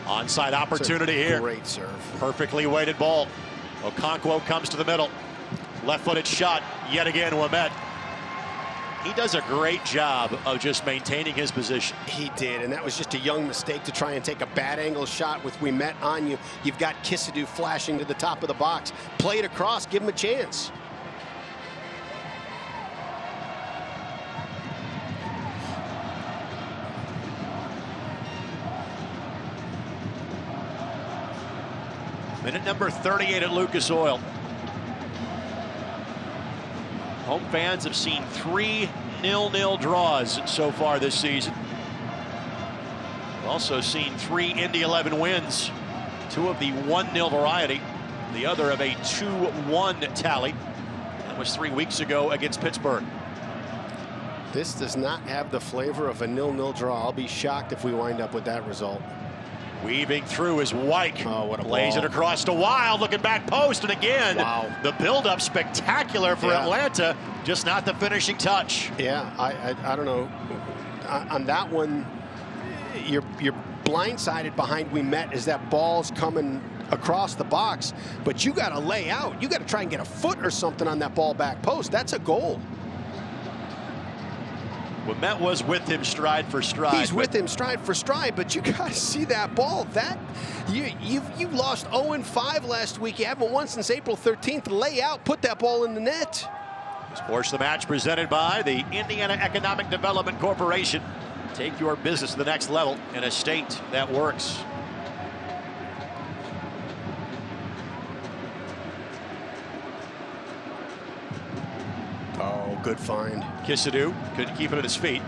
Onside opportunity here. Great serve. Perfectly weighted ball. Okonkwo comes to the middle. Left-footed shot. Yet again, Ouimet. He does a great job of just maintaining his position. He did, and that was just a young mistake to try and take a bad angle shot with Ouimet on you. You've got Kissidou flashing to the top of the box. Play it across. Give him a chance. Minute number 38 at Lucas Oil. Home fans have seen 3 0-0 draws so far this season. We've also seen 3 Indy 11 wins, 2 of the 1-0 variety, the other of a 2-1 tally. That was 3 weeks ago against Pittsburgh. This does not have the flavor of a 0-0 draw. I'll be shocked if we wind up with that result. Weaving through is Wyke. Oh, what a Plays ball. it across to Wild, looking back post, and again, wow. The build-up spectacular for Atlanta, just not the finishing touch. Yeah, I don't know. On that one, you're blindsided behind Ouimet as that ball's coming across the box, but you got to lay out. You got to try and get a foot or something on that ball back post. That's a goal. Ouimet was with him stride for stride. He's with him stride for stride, but you got to see that ball. That you lost 0-5 last week. You haven't won since April 13th. Lay out, put that ball in the net. Sports the Match presented by the Indiana Economic Development Corporation. Take your business to the next level in a state that works. Oh, good find. Kissidou couldn't keep it at his feet.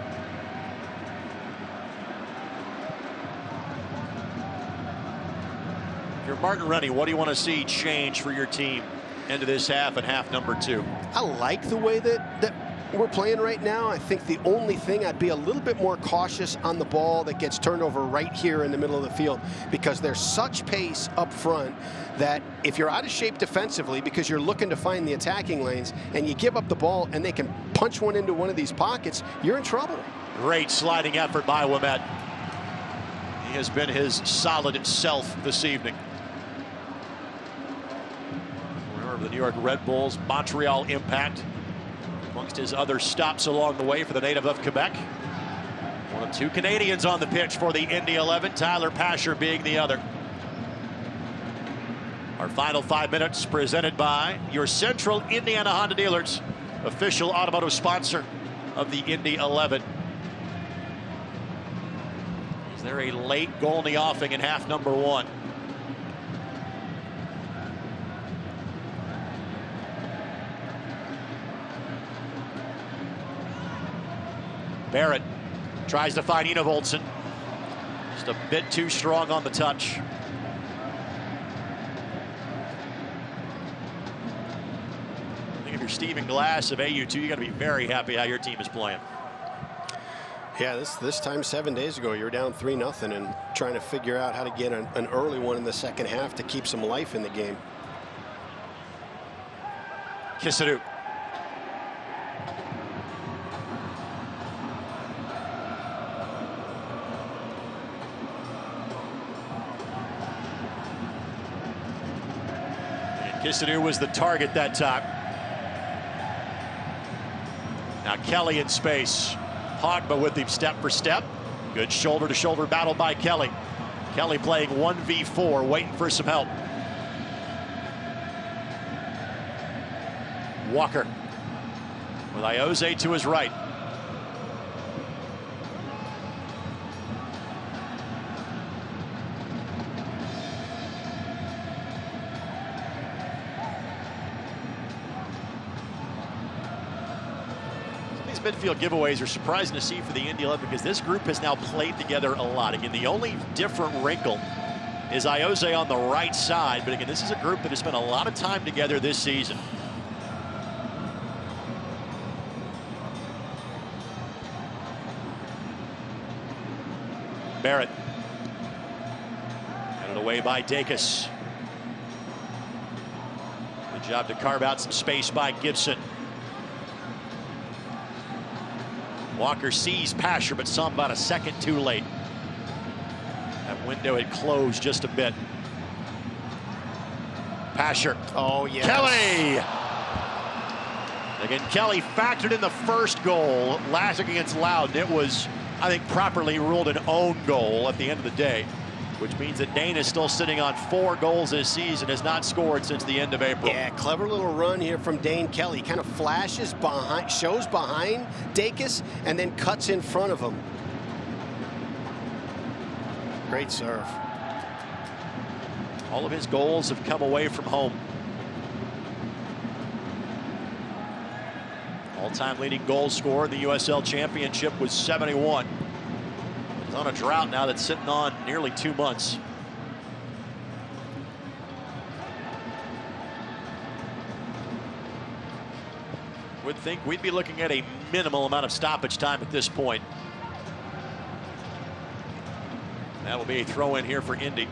You're Martin Rennie. What do you want to see change for your team into this half and half number 2? I like the way that we're playing right now. I think the only thing, I'd be a little bit more cautious on the ball that gets turned over right here in the middle of the field, because there's such pace up front that if you're out of shape defensively because you're looking to find the attacking lanes and you give up the ball and they can punch one into one of these pockets, you're in trouble. Great sliding effort by Ouimet. He has been his solid self this evening. Winner of the New York Red Bulls Montreal Impact, amongst his other stops along the way for the native of Quebec. One of 2 Canadians on the pitch for the Indy 11, Tyler Pasher being the other. Our final 5 minutes presented by your Central Indiana Honda dealers, official automotive sponsor of the Indy 11. Is there a late goal in the offing in half number 1? Barrett tries to find Enevoldsen. Just a bit too strong on the touch. I think if you're Stephen Glass of AU2, you got to be very happy how your team is playing. Yeah, this time 7 days ago, you were down 3-0 and trying to figure out how to get an early one in the second half to keep some life in the game. Kissadou. Kissadou was the target that time. Now Kelly in space. Hogba with him step for step. Good shoulder-to-shoulder battle by Kelly. Kelly playing 1v4, waiting for some help. Walker with Ayoze to his right. Midfield giveaways are surprising to see for the Indy 11 because this group has now played together a lot. Again, the only different wrinkle is Ayoze on the right side, but again, this is a group that has spent a lot of time together this season. Barrett headed away by Dacus. Good job to carve out some space by Gibson. Walker sees Pasher, but saw him about a second too late. That window had closed just a bit. Pasher. Oh, yes. Kelly! Again, Kelly factored in the first goal last week against Loudon. It was, I think, properly ruled an own goal at the end of the day, which means that Dane is still sitting on 4 goals this season, has not scored since the end of April. Yeah, clever little run here from Dane Kelly. Kind of flashes behind, shows behind Dacus, and then cuts in front of him. Great serve. All of his goals have come away from home. All-time leading goal scorer in the USL Championship was 71. He's on a drought now that's sitting on nearly 2 months. Would think we'd be looking at a minimal amount of stoppage time at this point. That will be a throw in here for Indy.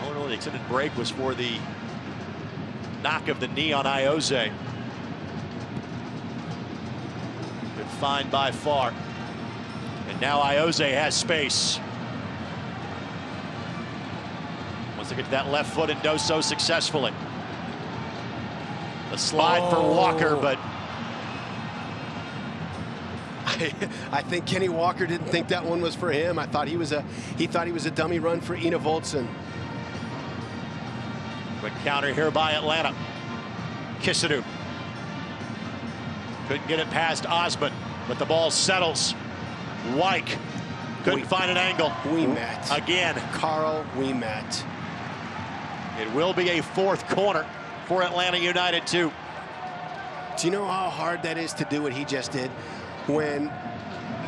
Oh, the extended break was for the knock of the knee on Ayoze. Good find by Farr. And now Ayoze has space. Wants to get to that left foot and does so successfully. The slide for Walker, but I think Kenny Walker didn't think that one was for him. I thought he thought he was a dummy run for Enevoldsen. Quick counter here by Atlanta. Kissadou couldn't get it past Osmond, but the ball settles. Wyke couldn't find an angle. Ouimet. Again. Carl Ouimet. It will be a 4th corner for Atlanta United too. Do you know how hard that is to do what he just did? When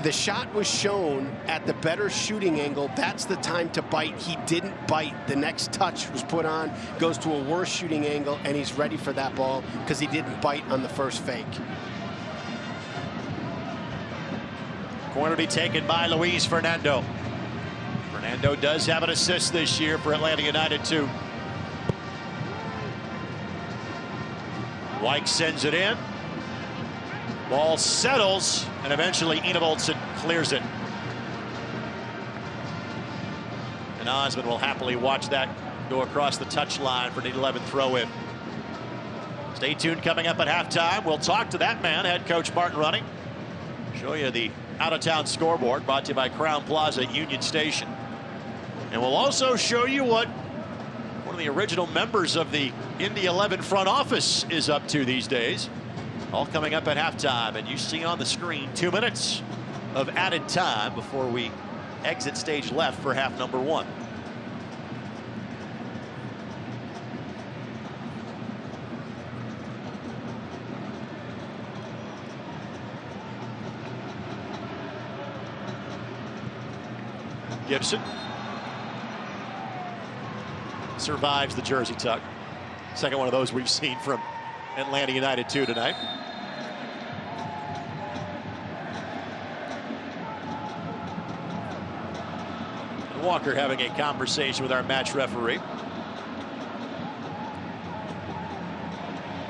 the shot was shown at the better shooting angle. That's the time to bite. He didn't bite. The next touch was put on, goes to a worse shooting angle, and he's ready for that ball because he didn't bite on the first fake. Corner to be taken by Luis Fernando. Fernando does have an assist this year for Atlanta United too. White sends it in. Ball settles, and eventually Enevoldsen clears it. And Osmond will happily watch that go across the touchline for an 11th throw-in. Stay tuned. Coming up at halftime, we'll talk to that man, head coach Martin Running. Show you the out-of-town scoreboard brought to you by Crown Plaza at Union Station. And we'll also show you what one of the original members of the Indy 11 front office is up to these days. All coming up at halftime, and you see on the screen 2 minutes of added time before we exit stage left for half number one. Gibson survives the jersey tuck. Second one of those we've seen from Atlanta United too tonight. And Walker having a conversation with our match referee.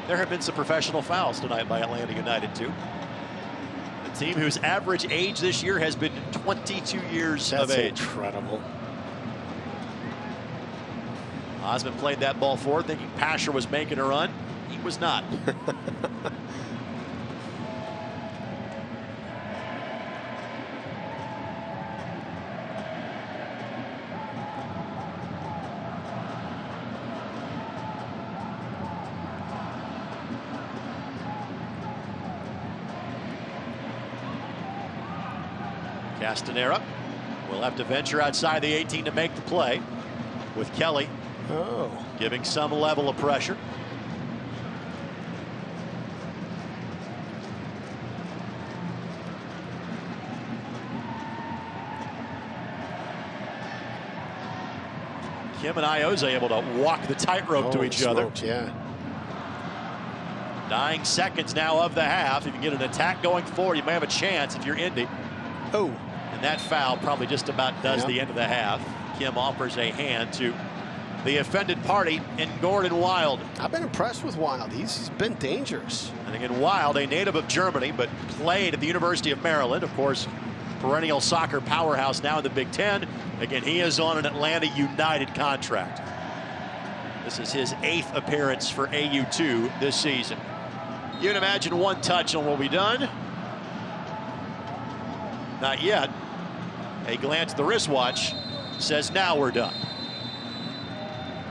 There have been some professional fouls tonight by Atlanta United too. A team whose average age this year has been 22 years of age. That's incredible. Osmond played that ball forward thinking Pasher was making a run. He was not. Castanera will have to venture outside the 18 to make the play, with Kelly giving some level of pressure. Kim and Ioza able to walk the tightrope to each other. Yeah. Dying seconds now of the half. If you get an attack going forward, you may have a chance if you're Indy. Oh. And that foul probably just about does the end of the half. Kim offers a hand to the offended party in Gordon Wild. I've been impressed with Wild. He's been dangerous. And again, Wild, a native of Germany, but played at the University of Maryland. Of course, perennial soccer powerhouse now in the Big Ten. Again, he is on an Atlanta United contract. This is his 8th appearance for AU2 this season. You can imagine one touch and we'll be done. Not yet. A glance at the wristwatch says now we're done.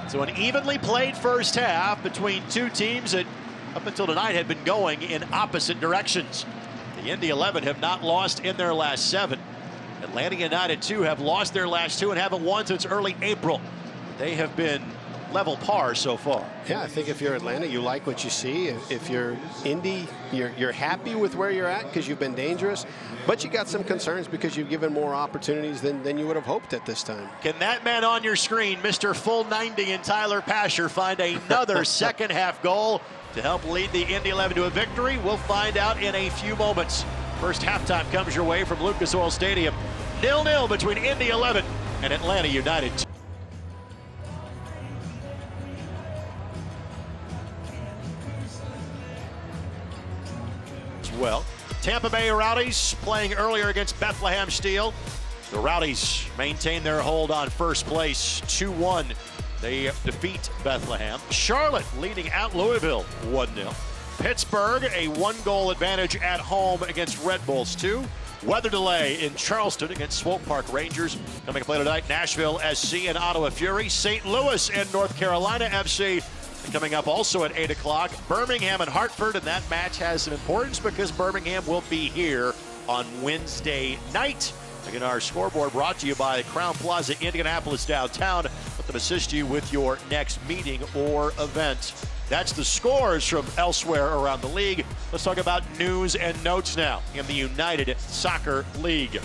So an evenly played first half between two teams that up until tonight had been going in opposite directions. The Indy 11 have not lost in their last 7. Atlanta United 2 have lost their last 2 and haven't won since early April. They have been level par so far. Yeah, I think if you're Atlanta, you like what you see. If you're Indy, you're happy with where you're at because you've been dangerous, but you got some concerns because you've given more opportunities than you would have hoped at this time. Can that man on your screen, Mr. Full 90 and Tyler Pasher, find another second half goal to help lead the Indy 11 to a victory? We'll find out in a few moments. First halftime comes your way from Lucas Oil Stadium. 0-0 between Indy 11 and Atlanta United 2. Well, Tampa Bay Rowdies playing earlier against Bethlehem Steel. The Rowdies maintain their hold on first place 2-1. They defeat Bethlehem. Charlotte leading out Louisville 1-0. Pittsburgh a 1-goal advantage at home against Red Bulls 2. Weather delay in Charleston against Swope Park Rangers. Coming to play tonight, Nashville SC and Ottawa Fury. St. Louis and North Carolina FC. And coming up also at 8 o'clock, Birmingham and Hartford. And that match has some importance because Birmingham will be here on Wednesday night. Again, our scoreboard brought to you by Crown Plaza, Indianapolis downtown. Let them assist you with your next meeting or event. That's the scores from elsewhere around the league. Let's talk about news and notes now in the United Soccer League.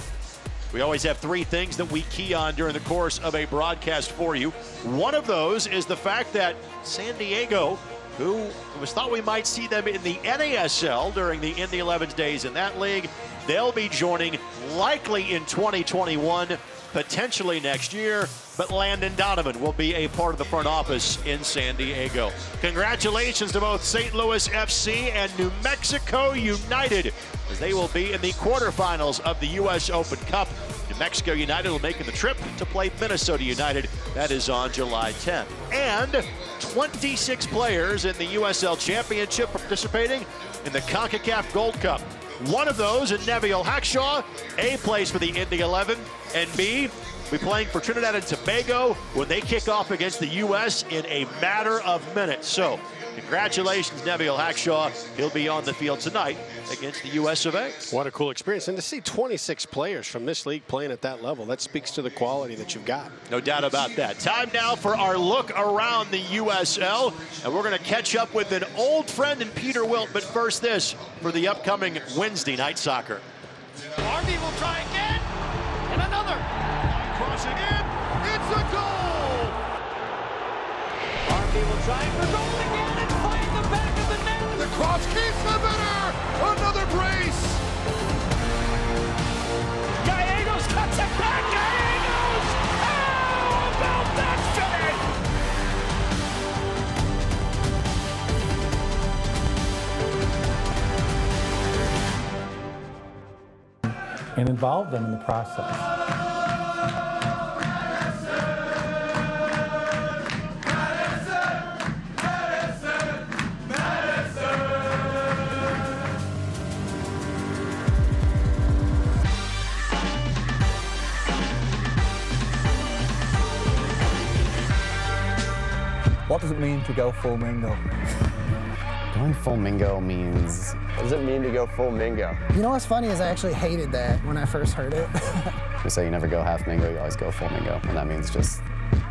We always have three things that we key on during the course of a broadcast for you. One of those is the fact that San Diego, who it was thought we might see them in the NASL during the Indy 11's days in that league, they'll be joining likely in 2021, potentially next year, but Landon Donovan will be a part of the front office in San Diego. Congratulations to both St. Louis FC and New Mexico United, as they will be in the quarterfinals of the U.S. Open Cup. New Mexico United will make the trip to play Minnesota United. That is on July 10th. And 26 players in the USL Championship participating in the CONCACAF Gold Cup. One of those in Neville Hackshaw, A, plays for the Indy 11, and B, will be playing for Trinidad and Tobago when they kick off against the U.S. in a matter of minutes. So, congratulations, Neville Hackshaw. He'll be on the field tonight against the U.S. of A. What a cool experience. And to see 26 players from this league playing at that level, that speaks to the quality that you've got. No doubt about that. Time now for our look around the USL. And we're going to catch up with an old friend in Peter Wilt. But first this, for the upcoming Wednesday night soccer. Army will try again. And another. Crossing in. It's a goal. Army will try for goal again and find the back of the net. The cross keeps the winner. Another brace. Gallegos cuts it back. Gallegos. How about that finish? And involve them in the process. What does it mean to go full Mingo? Going full Mingo means... What does it mean to go full Mingo? You know what's funny is I actually hated that when I first heard it. We say you never go half Mingo, you always go full Mingo. And that means just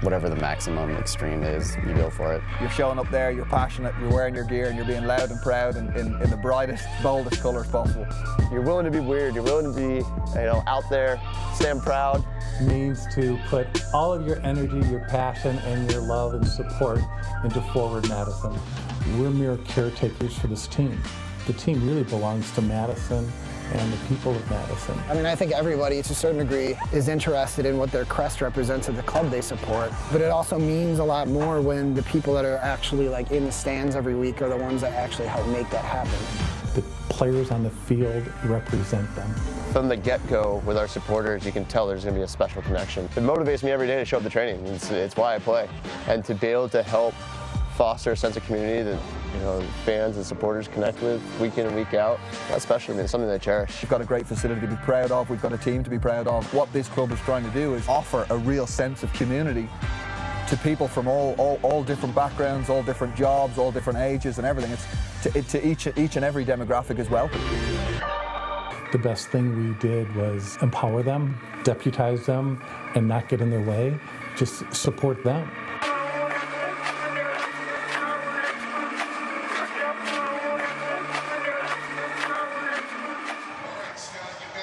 whatever the maximum extreme is, you go for it. You're showing up there, you're passionate, you're wearing your gear, and you're being loud and proud in the brightest, boldest colours possible. You're willing to be weird, you're willing to be, out there, stand proud. Means to put all of your energy, your passion, and your love and support into Forward Madison. We're mere caretakers for this team. The team really belongs to Madison and the people of Madison. I mean, I think everybody, to a certain degree, is interested in what their crest represents of the club they support. But it also means a lot more when the people that are actually in the stands every week are the ones that actually help make that happen. The players on the field represent them. From the get-go with our supporters, you can tell there's going to be a special connection. It motivates me every day to show up to training. It's why I play. And to be able to help foster a sense of community that fans and supporters connect with week in and week out, that's special to me. It's something that I cherish. We've got a great facility to be proud of. We've got a team to be proud of. What this club is trying to do is offer a real sense of community to people from all different backgrounds, all different jobs, all different ages and everything. It's to each and every demographic as well. The best thing we did was empower them, deputize them, and not get in their way. Just support them.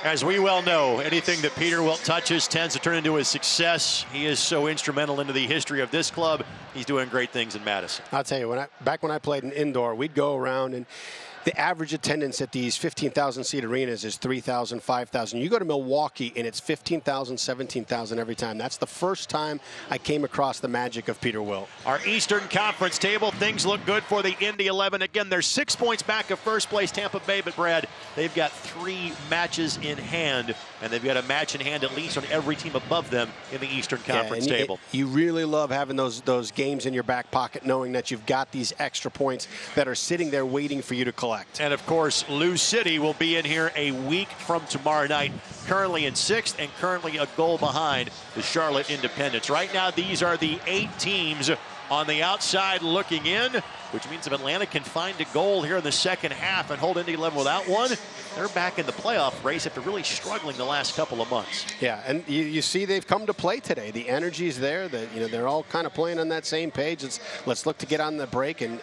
As we well know, anything that Peter Wilt touches tends to turn into a success. He is so instrumental into the history of this club. He's doing great things in Madison. I'll tell you, back when I played in indoor, we'd go around and the average attendance at these 15,000 seat arenas is 3,000, 5,000. You go to Milwaukee and it's 15,000, 17,000 every time. That's the first time I came across the magic of Peter Wilt. Our Eastern Conference table, things look good for the Indy 11. Again, they're 6 points back of first place Tampa Bay, but Brad, they've got 3 matches in hand, and they've got a match in hand at least on every team above them in the Eastern Conference table. You really love having those games in your back pocket, knowing that you've got these extra points that are sitting there waiting for you to collect. And of course, Lou City will be in here a week from tomorrow night, currently in 6th and currently a goal behind the Charlotte Independents. Right now, these are the 8 teams on the outside looking in, which means if Atlanta can find a goal here in the second half and hold Indy 11 without one, they're back in the playoff race after really struggling the last couple of months. Yeah, and you see they've come to play today. The energy's there. That they're all kind of playing on that same page. Let's look to get on the break and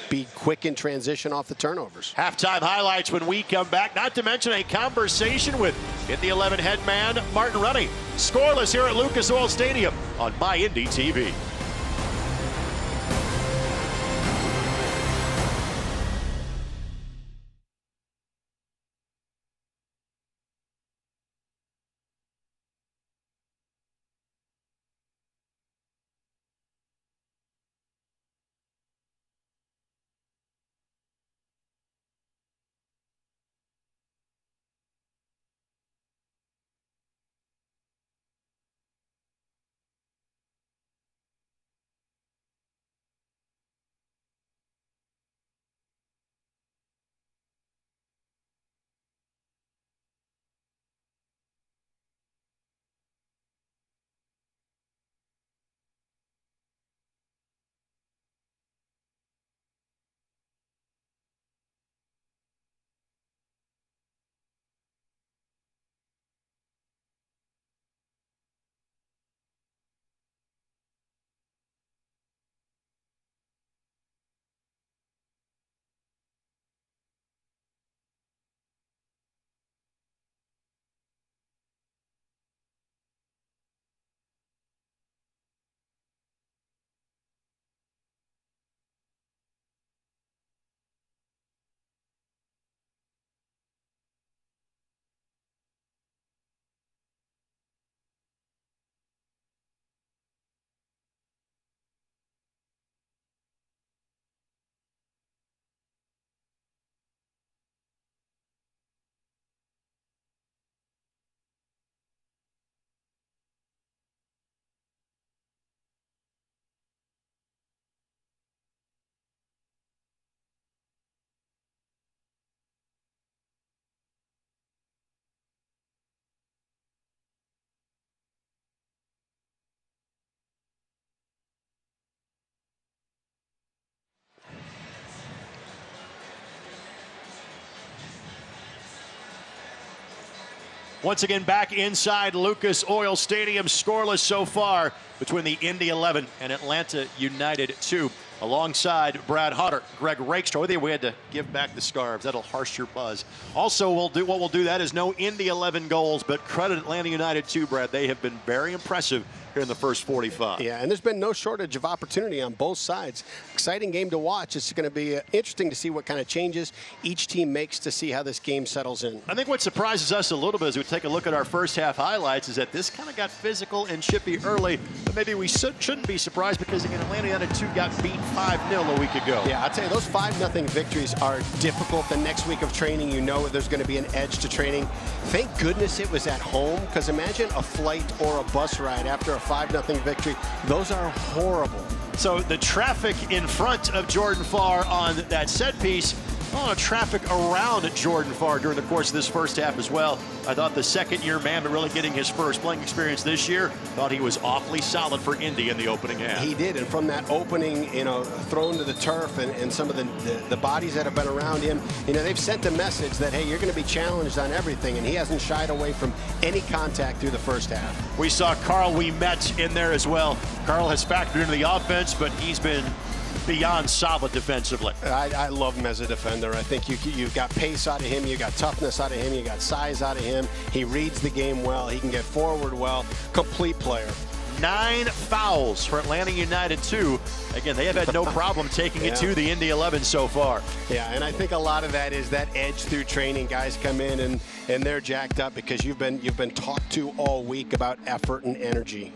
be quick in transition off the turnovers. Halftime highlights when we come back. Not to mention a conversation with Indy 11 head man Martin Runny. Scoreless here at Lucas Oil Stadium on My Indy TV. Once again, back inside Lucas Oil Stadium, scoreless so far between the Indy 11 and Atlanta United 2. Alongside Brad Hodder, Greg Rakestraw. With you, we had to give back the scarves. That'll harsh your buzz. Also, we'll do that is no Indy 11 goals, but credit Atlanta United 2, Brad. They have been very impressive here in the first 45. Yeah, and there's been no shortage of opportunity on both sides. Exciting game to watch. It's going to be interesting to see what kind of changes each team makes to see how this game settles in. I think what surprises us a little bit as we take a look at our first half highlights is that this kind of got physical and chippy early, but maybe we shouldn't be surprised because, again, Atlanta United 2 got beat 5-0 a week ago. Yeah, I'll tell you, those 5-0 victories are difficult. The next week of training, you know there's going to be an edge to training. Thank goodness it was at home, because imagine a flight or a bus ride after a 5-0 victory. Those are horrible. So the traffic in front of Jordan Farr on that set piece, a lot of traffic around Jordan Farr during the course of this first half as well. I thought the second-year man, but really getting his first playing experience this year, thought he was awfully solid for Indy in the opening half. He did, and from that opening, thrown to the turf and some of the bodies that have been around him, they've sent a message that, hey, you're going to be challenged on everything, and he hasn't shied away from any contact through the first half. We saw Carl Ouimet in there as well. Carl has factored into the offense, but he's been beyond solid defensively. I love him as a defender. I think you've got pace out of him, you've got toughness out of him, you got size out of him. He reads the game well, he can get forward well. Complete player. 9 fouls for Atlanta United 2. Again, they have had no problem taking it to the Indy 11 so far. Yeah, and I think a lot of that is that edge through training. Guys come in and they're jacked up because you've been talked to all week about effort and energy.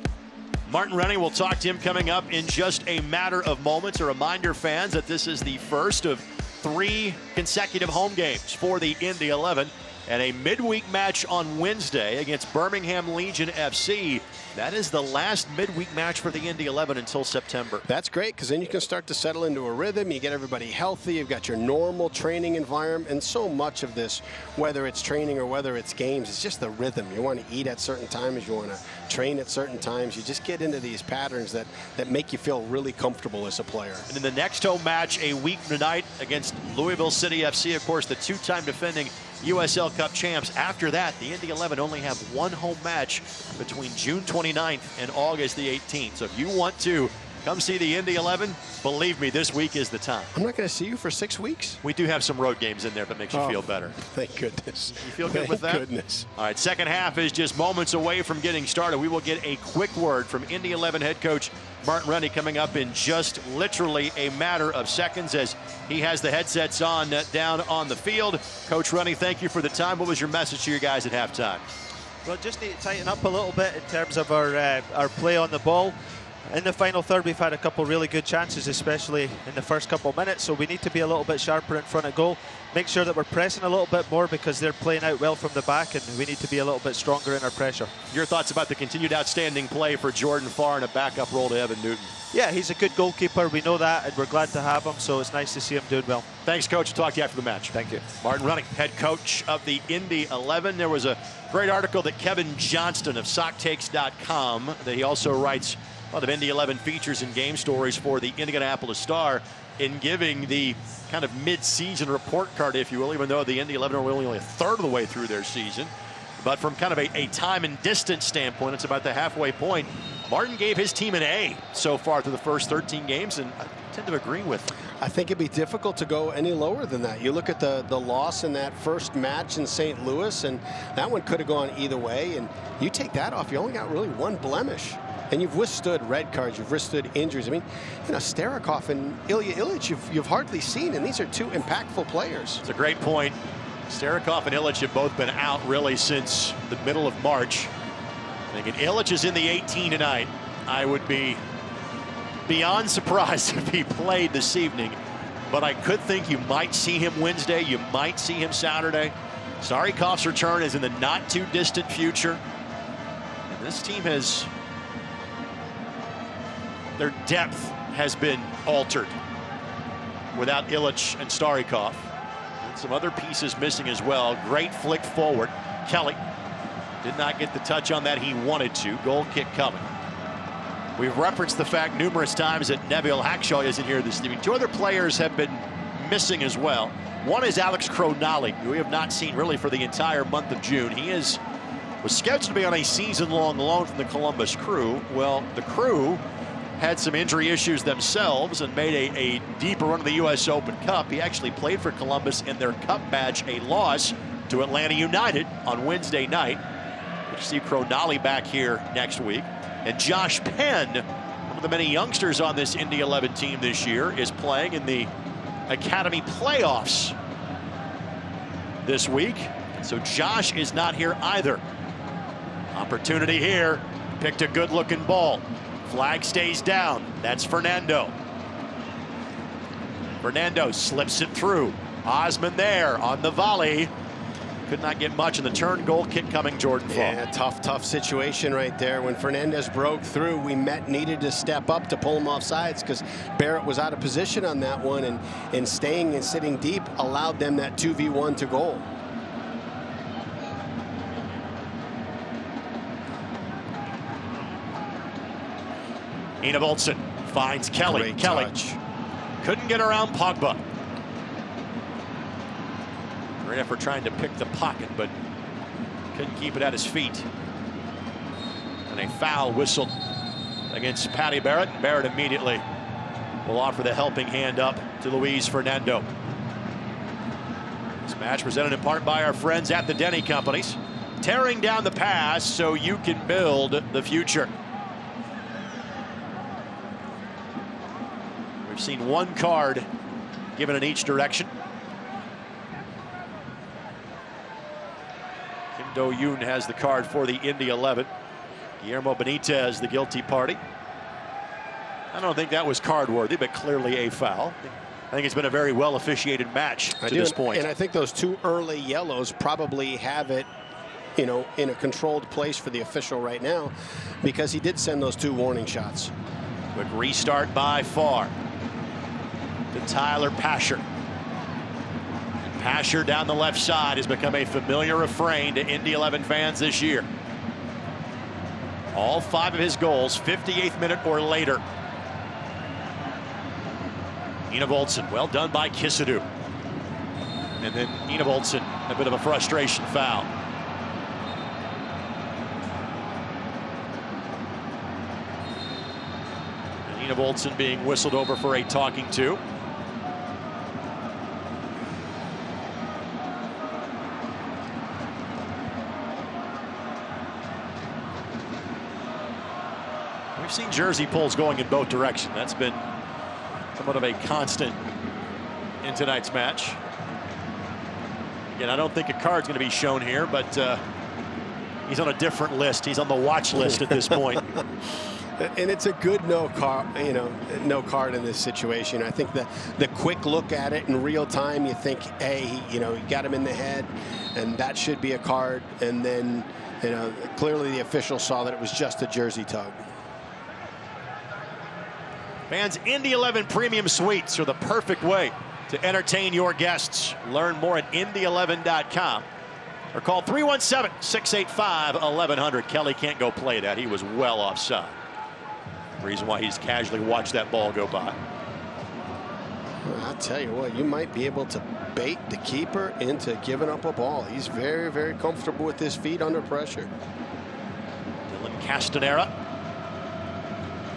Martin Rennie, will talk to him coming up in just a matter of moments. A reminder, fans, that this is the first of 3 consecutive home games for the Indy 11 and a midweek match on Wednesday against Birmingham Legion FC. That is the last midweek match for the Indy 11 until September. That's great, because then you can start to settle into a rhythm. You get everybody healthy. You've got your normal training environment. And so much of this, whether it's training or whether it's games, it's just the rhythm. You want to eat at certain times. You want to train at certain times. You just get into these patterns that make you feel really comfortable as a player. And in the next home match, a week tonight against Louisville City FC, of course, the 2-time defending USL Cup champs. After that, the Indy 11 only have one home match between June 29th and August the 18th. So if you want to come see the Indy 11, believe me, this week is the time. I'm not going to see you for 6 weeks. We do have some road games in there that makes you feel better. Thank goodness. You feel good with that? Thank goodness. All right, second half is just moments away from getting started. We will get a quick word from Indy 11 head coach Martin Rennie coming up in just literally a matter of seconds as he has the headsets on down on the field. Coach Rennie, thank you for the time. What was your message to your guys at halftime? Well, just need to tighten up a little bit in terms of our play on the ball. In the final third, we've had a couple really good chances, especially in the first couple of minutes, so we need to be a little bit sharper in front of goal. Make sure that we're pressing a little bit more because they're playing out well from the back, and we need to be a little bit stronger in our pressure. Your thoughts about the continued outstanding play for Jordan Farr in a backup role to Evan Newton? Yeah, he's a good goalkeeper. We know that, and we're glad to have him, so it's nice to see him doing well. Thanks, Coach. We'll talk to you after the match. Thank you. Martin Rennie, head coach of the Indy 11. There was a great article that Kevin Johnston of SockTakes.com that he also writes a lot of Indy 11 features and game stories for the Indianapolis Star in giving the kind of mid-season report card, if you will, even though the Indy 11 are only a third of the way through their season. But from kind of a time and distance standpoint, it's about the halfway point. Martin gave his team an A so far through the first 13 games, and I tend to agree with him. I think it'd be difficult to go any lower than that. You look at the loss in that first match in St. Louis, and that one could have gone either way. And you take that off, you only got really one blemish. And you've withstood red cards, you've withstood injuries. I mean, you know, Starikov and Ilya Ilic, you've hardly seen, and these are two impactful players. It's a great point. Starikov and Ilic have both been out really since the middle of March. Thinking Ilic is in the 18 tonight. I would be beyond surprised if he played this evening, but I could think you might see him Wednesday, you might see him Saturday. Starikov's return is in the not too distant future. And this team has, their depth has been altered without Ilic and Starikov. And some other pieces missing as well. Great flick forward. Kelly did not get the touch on that he wanted to. Goal kick coming. We've referenced the fact numerous times that Neville Hackshaw isn't here this evening. Two other players have been missing as well. One is Alex Cronali, who we have not seen really for the entire month of June. He was scheduled to be on a season-long loan from the Columbus Crew. Well, the Crew had some injury issues themselves and made a deeper run of the U.S. Open Cup. He actually played for Columbus in their Cup match, a loss to Atlanta United on Wednesday night. We'll see Cronali back here next week. And Josh Penn, one of the many youngsters on this Indy 11 team this year, is playing in the Academy playoffs this week. So Josh is not here either. Opportunity here. Picked a good-looking ball. Flag stays down. That's Fernando. Fernando slips it through. Osman there on the volley. Could not get much in the turn. Goal kick coming, Jordan Fall. Yeah, tough situation right there. When Fernandez broke through, we needed to step up to pull him off sides because Barrett was out of position on that one, and staying and sitting deep allowed them that 2v1 to goal. Enevoldsen finds Kelly. Great Kelly touch. couldn't get around Pogba. Great effort trying to pick the pocket, but couldn't keep it at his feet. And a foul whistled against Patty Barrett. Barrett immediately will offer the helping hand up to Luis Fernando. This match presented in part by our friends at the Denny Companies. Tearing down the past so you can build the future. We've seen one card given in each direction. Kim Do-yoon has the card for the Indy 11. Guillermo Benitez, the guilty party. I don't think that was card worthy, but clearly a foul. I think it's been a very well officiated match to this point. And I think those two early yellows probably have it, you know, in a controlled place for the official right now, because he did send those two warning shots. Quick restart by Farr to Tyler Pasher. Pasher down the left side has become a familiar refrain to Indy 11 fans this year. All 5 of his goals, 58th minute or later. Enevoldsen, well done by Kisadu. And then Enevoldsen A bit of a frustration foul. And Indy Olsen being whistled over for a talking to. We've seen jersey pulls going in both directions. That's been somewhat of a constant in tonight's match. Again, I don't think a card's going to be shown here, but he's on a different list. He's on the watch list at this point. And it's a good no card in this situation. I think the quick look at it in real time, you think, hey, you got him in the head, and that should be a card. And then, clearly the official saw that it was just a jersey tug. Fans, Indy 11 Premium Suites are the perfect way to entertain your guests. Learn more at Indy11.com or call 317-685-1100. Kelly can't go play that. He was well offside. Reason why he's casually watched that ball go by. Well, I'll tell you what, you might be able to bait the keeper into giving up a ball. He's very, very comfortable with his feet under pressure. Dylan Castanera.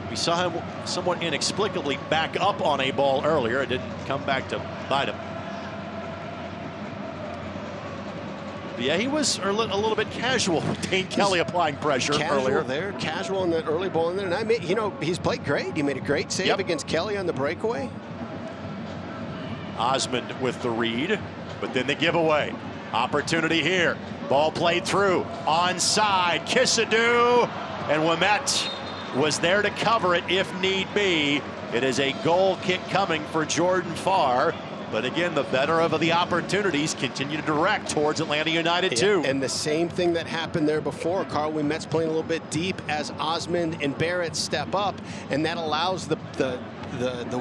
We saw him somewhat inexplicably back up on a ball earlier. It didn't come back to bite him. But yeah, he was a little bit casual with Dane Kelly applying pressure earlier. Casual in that early ball in there. And he's played great. He made a great save against Kelly on the breakaway. Osmond with the read, but then the giveaway. Opportunity here. Ball played through. Onside. Kissadoo. And Ouimet was there to cover it if need be. It is a goal kick coming for Jordan Farr. But again, the better of the opportunities continue to direct towards Atlanta United too. And the same thing that happened there before. Carl Ouimet's playing a little bit deep as Osmond and Barrett step up, and that allows the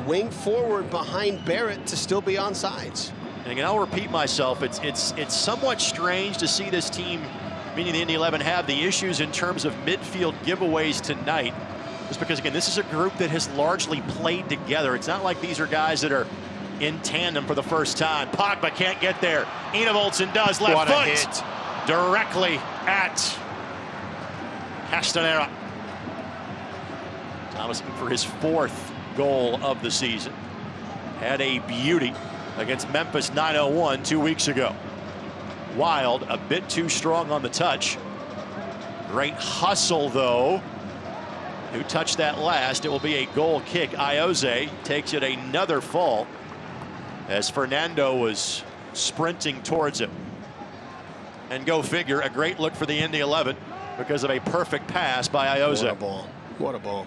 wing forward behind Barrett to still be on sides. And again, I'll repeat myself. It's somewhat strange to see this team, meaning the Indy 11, have the issues in terms of midfield giveaways tonight. Just because, again, this is a group that has largely played together. It's not like these are guys that are in tandem for the first time. Pogba can't get there. Indy Olsen does. Left foot hit directly at Castanera. Thomas for his 4th goal of the season. Had a beauty against Memphis 901 2 weeks ago. Wild, a bit too strong on the touch. Great hustle, though. Who touched that last? It will be a goal kick. Ioze takes it another fall as Fernando was sprinting towards him. And go figure, a great look for the Indy 11 because of a perfect pass by Ioze. What a ball. What a ball.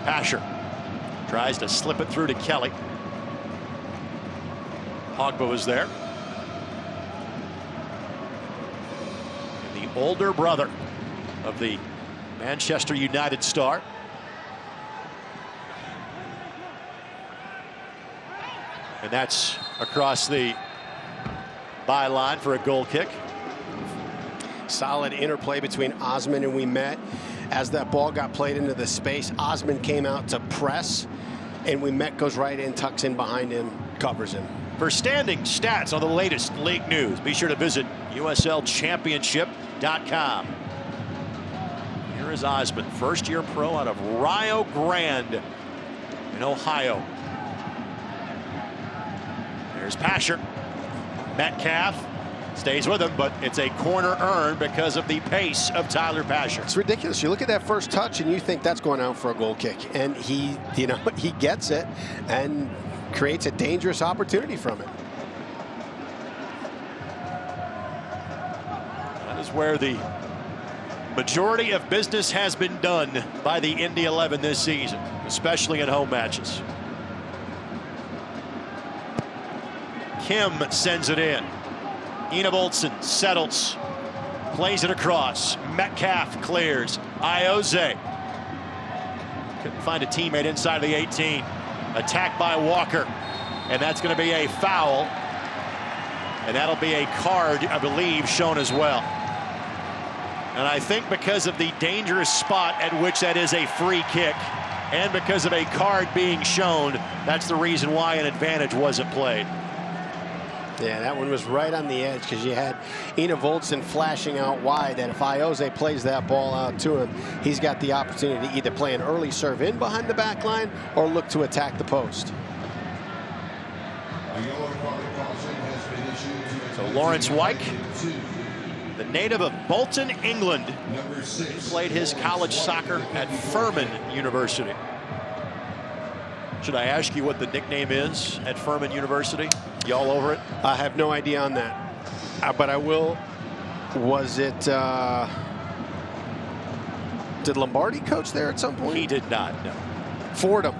Pasher tries to slip it through to Kelly. Pogba was there. And the older brother of the Manchester United star. And that's across the byline for a goal kick. Solid interplay between Osmond and Ouimet. As that ball got played into the space, Osmond came out to press, and Ouimet goes right in, tucks in behind him, covers him. For standing stats on the latest league news, be sure to visit USLChampionship.com. Here is Osmond, first-year pro out of Rio Grande in Ohio. There's Pasher. Metcalf stays with him, but it's a corner earned because of the pace of Tyler Pasher. It's ridiculous. You look at that first touch and you think that's going out for a goal kick, and he gets it and creates a dangerous opportunity from it. That is where the majority of business has been done by the Indy 11 this season, especially in home matches. Kim sends it in. Indy Olsen settles, plays it across. Metcalf clears. Ioze couldn't find a teammate inside of the 18. Attacked by Walker, and that's going to be a foul, and that'll be a card, I believe, shown as well. And I think because of the dangerous spot at which that is a free kick, and because of a card being shown, that's the reason why an advantage wasn't played. Yeah, that one was right on the edge because you had Ina Voltson flashing out wide that if Iose plays that ball out to him, he's got the opportunity to either play an early serve in behind the back line or look to attack the post. So Lawrence Wyke, the native of Bolton, England, he played his college soccer at Furman University. Should I ask you what the nickname is at Furman University? You all over it? I have no idea on that, but I will. Was it? Did Lombardi coach there at some point? He did not. No. Fordham.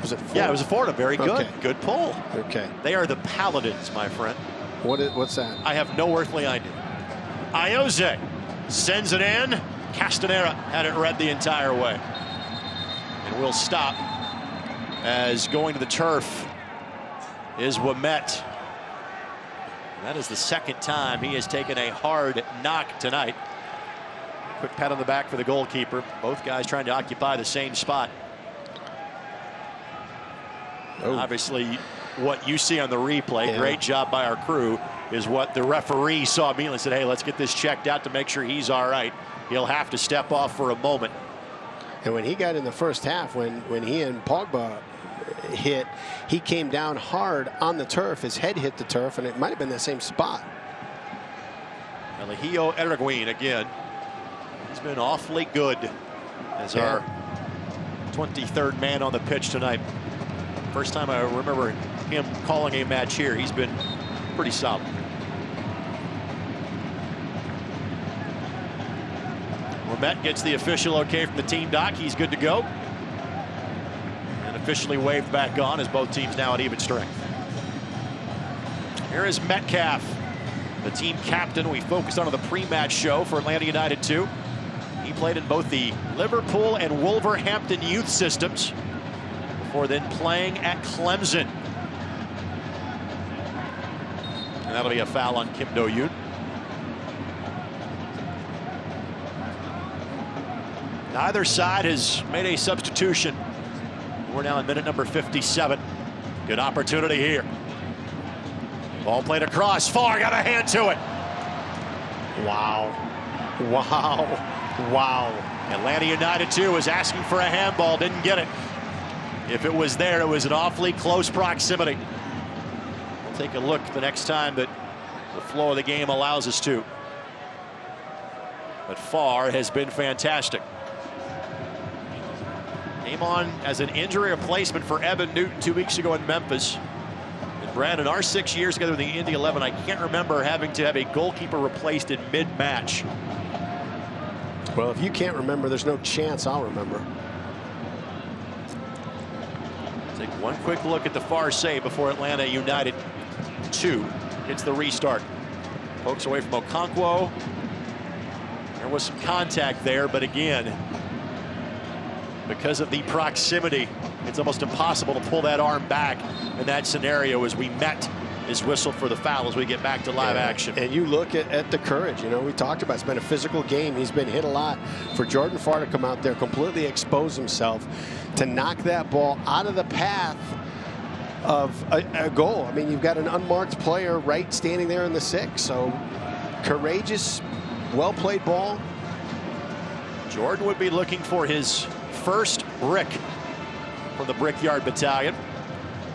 Was it? Fordham? Yeah, it was a Fordham. Very good. Okay. Good pull. Okay. They are the Paladins, my friend. What's that? I have no earthly idea. Iose sends it in. Castanera had it read the entire way. And we'll stop as going to the turf is Ouimet. That is the second time he has taken a hard knock tonight. Quick pat on the back for the goalkeeper. Both guys trying to occupy the same spot. Obviously, what you see on the replay, great job by our crew, is what the referee saw immediately and said, hey, let's get this checked out to make sure he's all right. He'll have to step off for a moment. And when he got in the first half, when he and Pogba hit, he came down hard on the turf. His head hit the turf, and it might have been the same spot. Eligio Eriguin again. He's been awfully good as our 23rd man on the pitch tonight. First time I remember him calling a match here. He's been pretty solid. Ouimet gets the official okay from the team doc. He's good to go. And officially waved back on as both teams now at even strength. Here is Metcalf, the team captain we focused on the pre-match show for Atlanta United 2. He played in both the Liverpool and Wolverhampton youth systems before then playing at Clemson. And that'll be a foul on Kim Do-yoon. Neither side has made a substitution. We're now in minute number 57. Good opportunity here. Ball played across. Farr got a hand to it. Wow. Wow. Wow. Atlanta United 2 was asking for a handball, didn't get it. If it was there, it was an awfully close proximity. We'll take a look the next time that the flow of the game allows us to. But Farr has been fantastic. Came on as an injury replacement for Evan Newton 2 weeks ago in Memphis. And Brad, in our 6 years together in the Indy 11, I can't remember having to have a goalkeeper replaced in mid-match. Well, if you can't remember, there's no chance I'll remember. Take one quick look at the far save before Atlanta United 2 gets the restart. Pokes away from Okonkwo. There was some contact there, but again, because of the proximity, it's almost impossible to pull that arm back in that scenario. As Ouimet is whistled for the foul as we get back to live action. And you look at the courage. You know, we talked about it's been a physical game. He's been hit a lot. For Jordan Farr to come out there, completely expose himself, to knock that ball out of the path of a goal. I mean, you've got an unmarked player right standing there in the 6. So courageous, well-played ball. Jordan would be looking for his first brick from the Brickyard Battalion.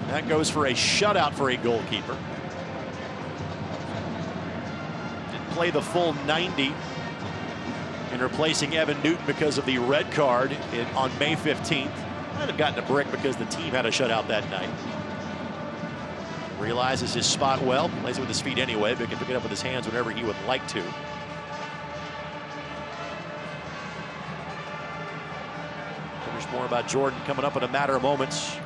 That goes for a shutout for a goalkeeper. Didn't play the full 90 in replacing Evan Newton because of the red card on May 15th. Might have gotten a brick because the team had a shutout that night. Realizes his spot well, plays it with his feet anyway, but can pick it up with his hands whenever he would like to. More about Jordan coming up in a matter of moments.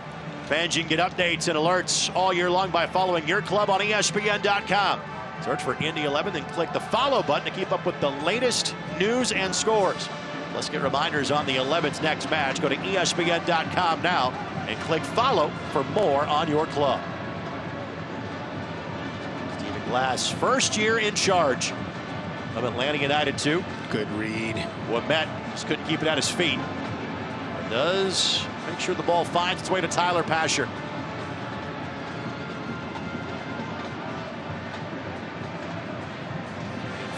Fans, you can get updates and alerts all year long by following your club on ESPN.com. Search for Indy 11, then click the follow button to keep up with the latest news and scores. Let's get reminders on the 11's next match. Go to ESPN.com now and click follow for more on your club. Stephen Glass, first year in charge of Atlanta United 2. Good read. Ouimet just couldn't keep it at his feet. Does make sure the ball finds its way to Tyler Pasher.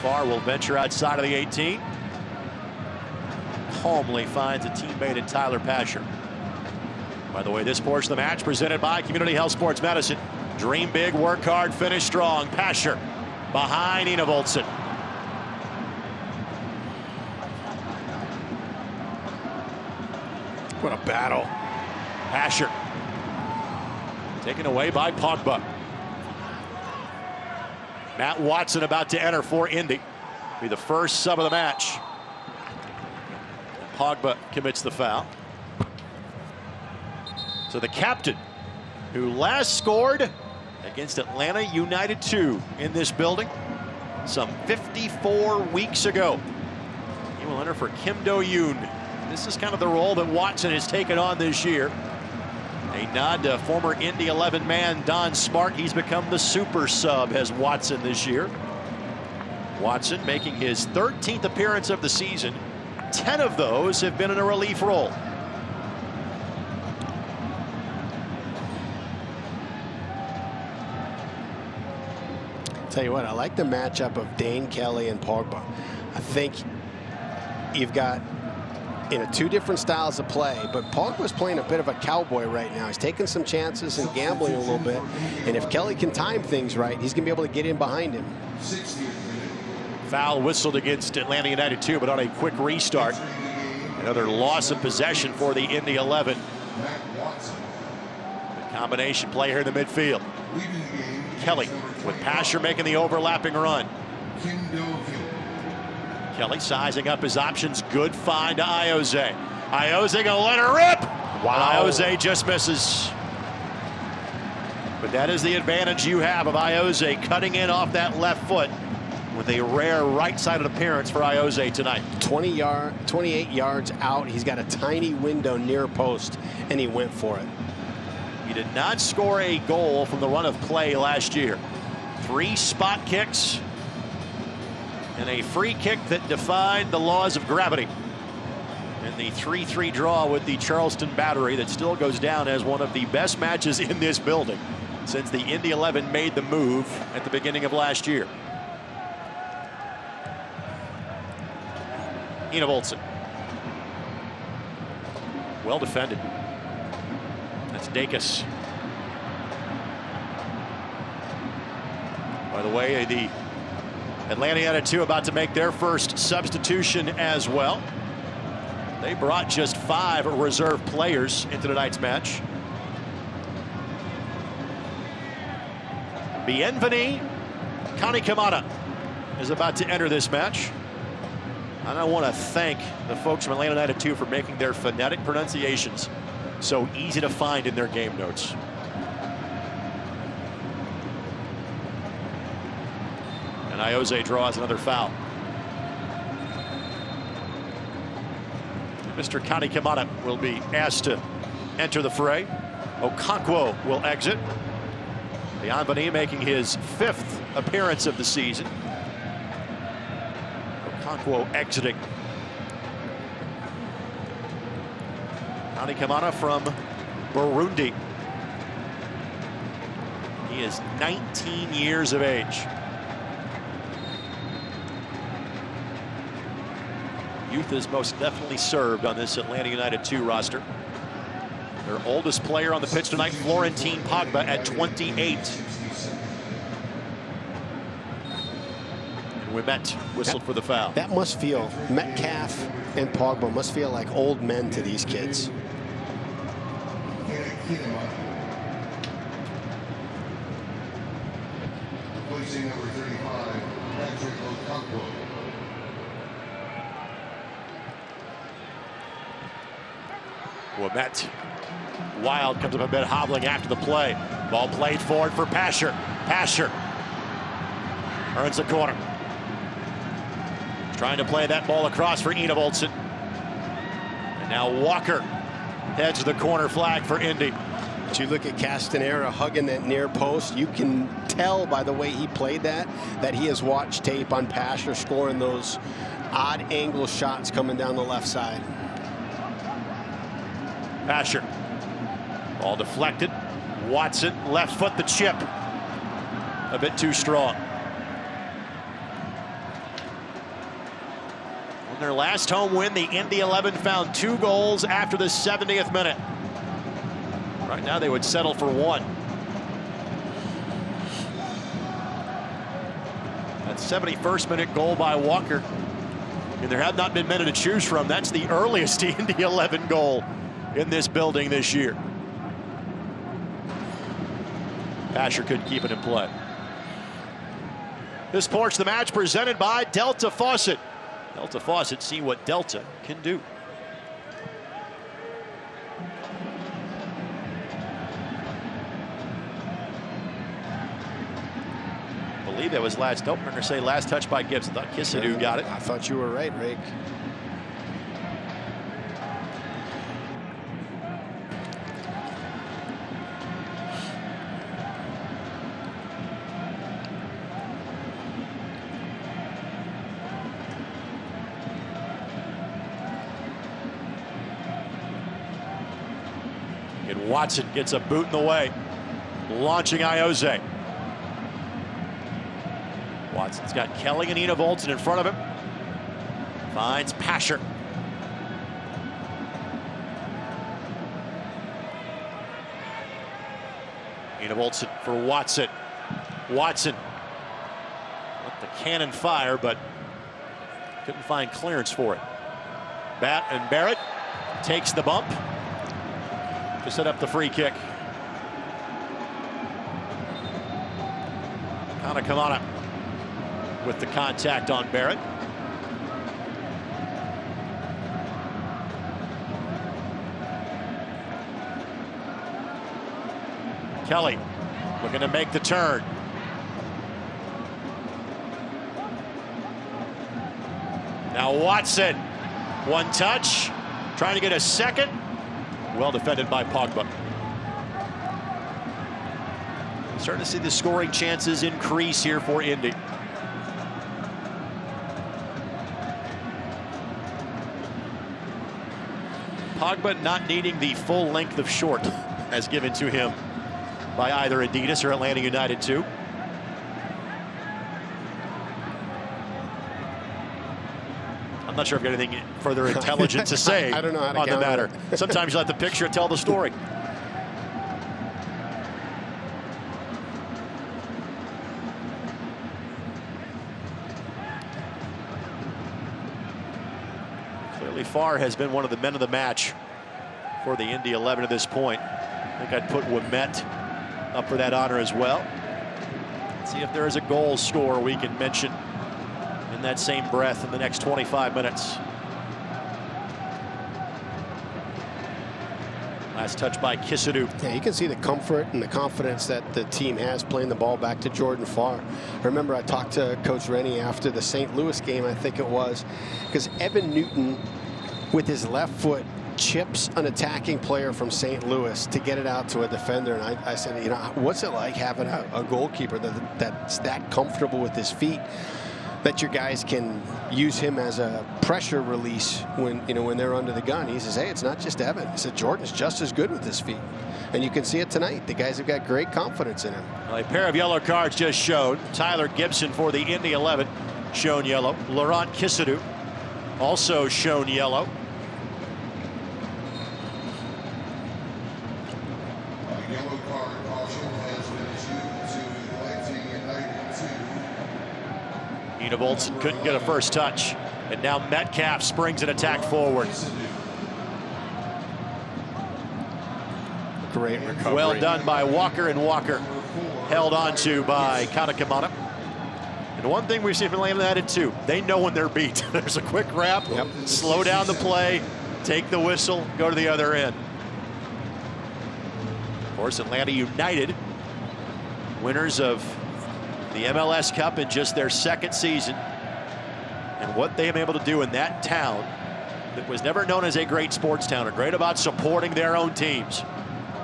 far will venture outside of the 18. Calmly finds a teammate in Tyler Pasher. By the way, this portion of the match presented by Community Health Sports Medicine. Dream big, work hard, finish strong. Pasher behind Enevoldsen. What a battle. Pasher taken away by Pogba. Matt Watson about to enter for Indy. Be the first sub of the match. Pogba commits the foul. So the captain, who last scored against Atlanta United 2 in this building some 54 weeks ago. He will enter for Kim Do-yoon. This is kind of the role that Watson has taken on this year. A nod to former Indy 11 man Don Smart. He's become the super sub as Watson this year. Watson making his 13th appearance of the season. 10 of those have been in a relief role. Tell you what, I like the matchup of Dane Kelly and Pogba. I think you've got two different styles of play, but Pogba's playing a bit of a cowboy right now. He's taking some chances and gambling a little bit, and if Kelly can time things right, he's going to be able to get in behind him. Foul whistled against Atlanta United 2, but on a quick restart. Another loss of possession for the Indy 11. The combination play here in the midfield. Kelly with Pasher making the overlapping run. Kelly sizing up his options. Good find to Ayoze. Ayoze gonna let her rip. Wow. Ayoze just misses. But that is the advantage you have of Ayoze cutting in off that left foot with a rare right-sided appearance for Ayoze tonight. 28 yards out. He's got a tiny window near post, and he went for it. He did not score a goal from the run of play last year. 3 spot kicks and a free kick that defied the laws of gravity. And the 3-3 draw with the Charleston Battery that still goes down as one of the best matches in this building since the Indy 11 made the move at the beginning of last year. Enevoldsen. Well defended. That's Dacus. By the way, the Atlanta United 2 about to make their first substitution as well. They brought just 5 reserve players into tonight's match. Bienveni Kanikamata is about to enter this match. And I want to thank the folks from Atlanta United 2 for making their phonetic pronunciations so easy to find in their game notes. And Ayoze draws another foul. Mr. Kanikamata will be asked to enter the fray. Okonkwo will exit. Bienveni making his 5th appearance of the season. Okonkwo exiting. Kanikamata from Burundi. He is 19 years of age. Youth is most definitely served on this Atlanta United 2 roster. Their oldest player on the pitch tonight, Florentine Pogba, at 28. And Wimet whistled for the foul. That must feel, Metcalf and Pogba must feel like old men to these kids. Placing number 35, Patrick Okonkwo. Wimet. Wild comes up a bit hobbling after the play. Ball played forward for Pasher. Pasher earns the corner. Trying to play that ball across for Enevoldsen. And now Walker heads to the corner flag for Indy. As you look at Castanera hugging that near post, you can tell by the way he played that he has watched tape on Pasher scoring those odd angle shots coming down the left side. Pasher. Ball deflected. Watson, left foot, the chip. A bit too strong. In their last home win, the Indy 11 found 2 goals after the 70th minute. Right now, they would settle for 1. That 71st minute goal by Walker. And there have not been many to choose from. That's the earliest Indy 11 goal in this building this year. Asher couldn't keep it in play. This porch the match presented by Delta Faucet. Delta Faucet, see what Delta can do. I believe that was last, nope, I'm going to say last touch by Gibbs. I thought Kissadoo got it. I thought you were right, Rake. And Watson gets a boot in the way, launching Iose. Watson's got Kelly and Ina Volton in front of him. Finds Pasher. Ina Volton for Watson. Watson let the cannon fire, but couldn't find clearance for it. Bat and Barrett takes the bump to set up the free kick. Kamana with the contact on Barrett. Kelly looking to make the turn. Now Watson, one touch, trying to get a second. Well defended by Pogba. Starting to see the scoring chances increase here for Indy. Pogba not needing the full length of short as given to him by either Adidas or Atlanta United too. I'm not sure I've got anything further intelligent to say I don't know how to on the matter. it. Sometimes you let the picture tell the story. Clearly Farr has been one of the men of the match for the Indy 11 at this point. I think I'd put Ouimet up for that honor as well. Let's see if there is a goal scorer we can mention in that same breath in the next 25 minutes. Last touch by Kissadoo. Yeah, you can see the comfort and the confidence that the team has playing the ball back to Jordan Farr. I remember I talked to Coach Rennie after the St. Louis game, I think it was, because Evan Newton with his left foot chips an attacking player from St. Louis to get it out to a defender. And I said, you know, what's it like having a goalkeeper that's that comfortable with his feet, that your guys can use him as a pressure release when they're under the gun? He says, hey, it's not just Evan. He said Jordan's just as good with his feet, and you can see it tonight. The guys have got great confidence in him. A pair of yellow cards just showed. Tyler Gibson for the Indy 11 shown yellow. Laurent Kissadoo also shown yellow. Yellow card caution has been issued to Atlanta United 2. Ina Volton couldn't get a first touch, and now Metcalf springs an attack forward. Great recovery. Well done by Walker, and Walker held on to by Kamana. And one thing we've seen from Atlanta United too, they know when they're beat. There's a quick wrap, slow down the play, take the whistle, go to the other end. Of course, Atlanta United, winners of the MLS Cup in just their second season, and what they have been able to do in that town that was never known as a great sports town, are great about supporting their own teams.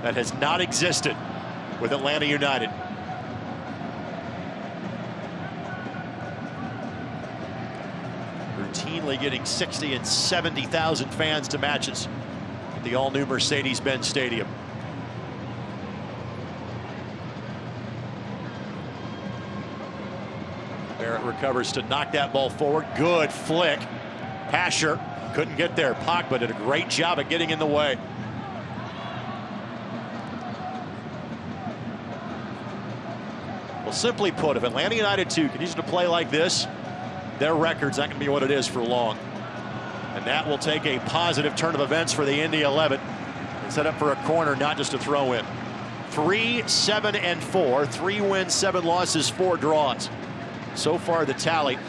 That has not existed with Atlanta United. Routinely getting 60 and 70,000 fans to matches at the all-new Mercedes-Benz Stadium. Barrett recovers to knock that ball forward. Good flick. Pasher couldn't get there. Pogba did a great job at getting in the way. Well, simply put, if Atlanta United 2 continues to play like this, their record's not going to be what it is for long. And that will take a positive turn of events for the Indy 11 and set up for a corner, not just a throw in. 3-7-4, 3 wins, 7 losses, 4 draws. So far, the tally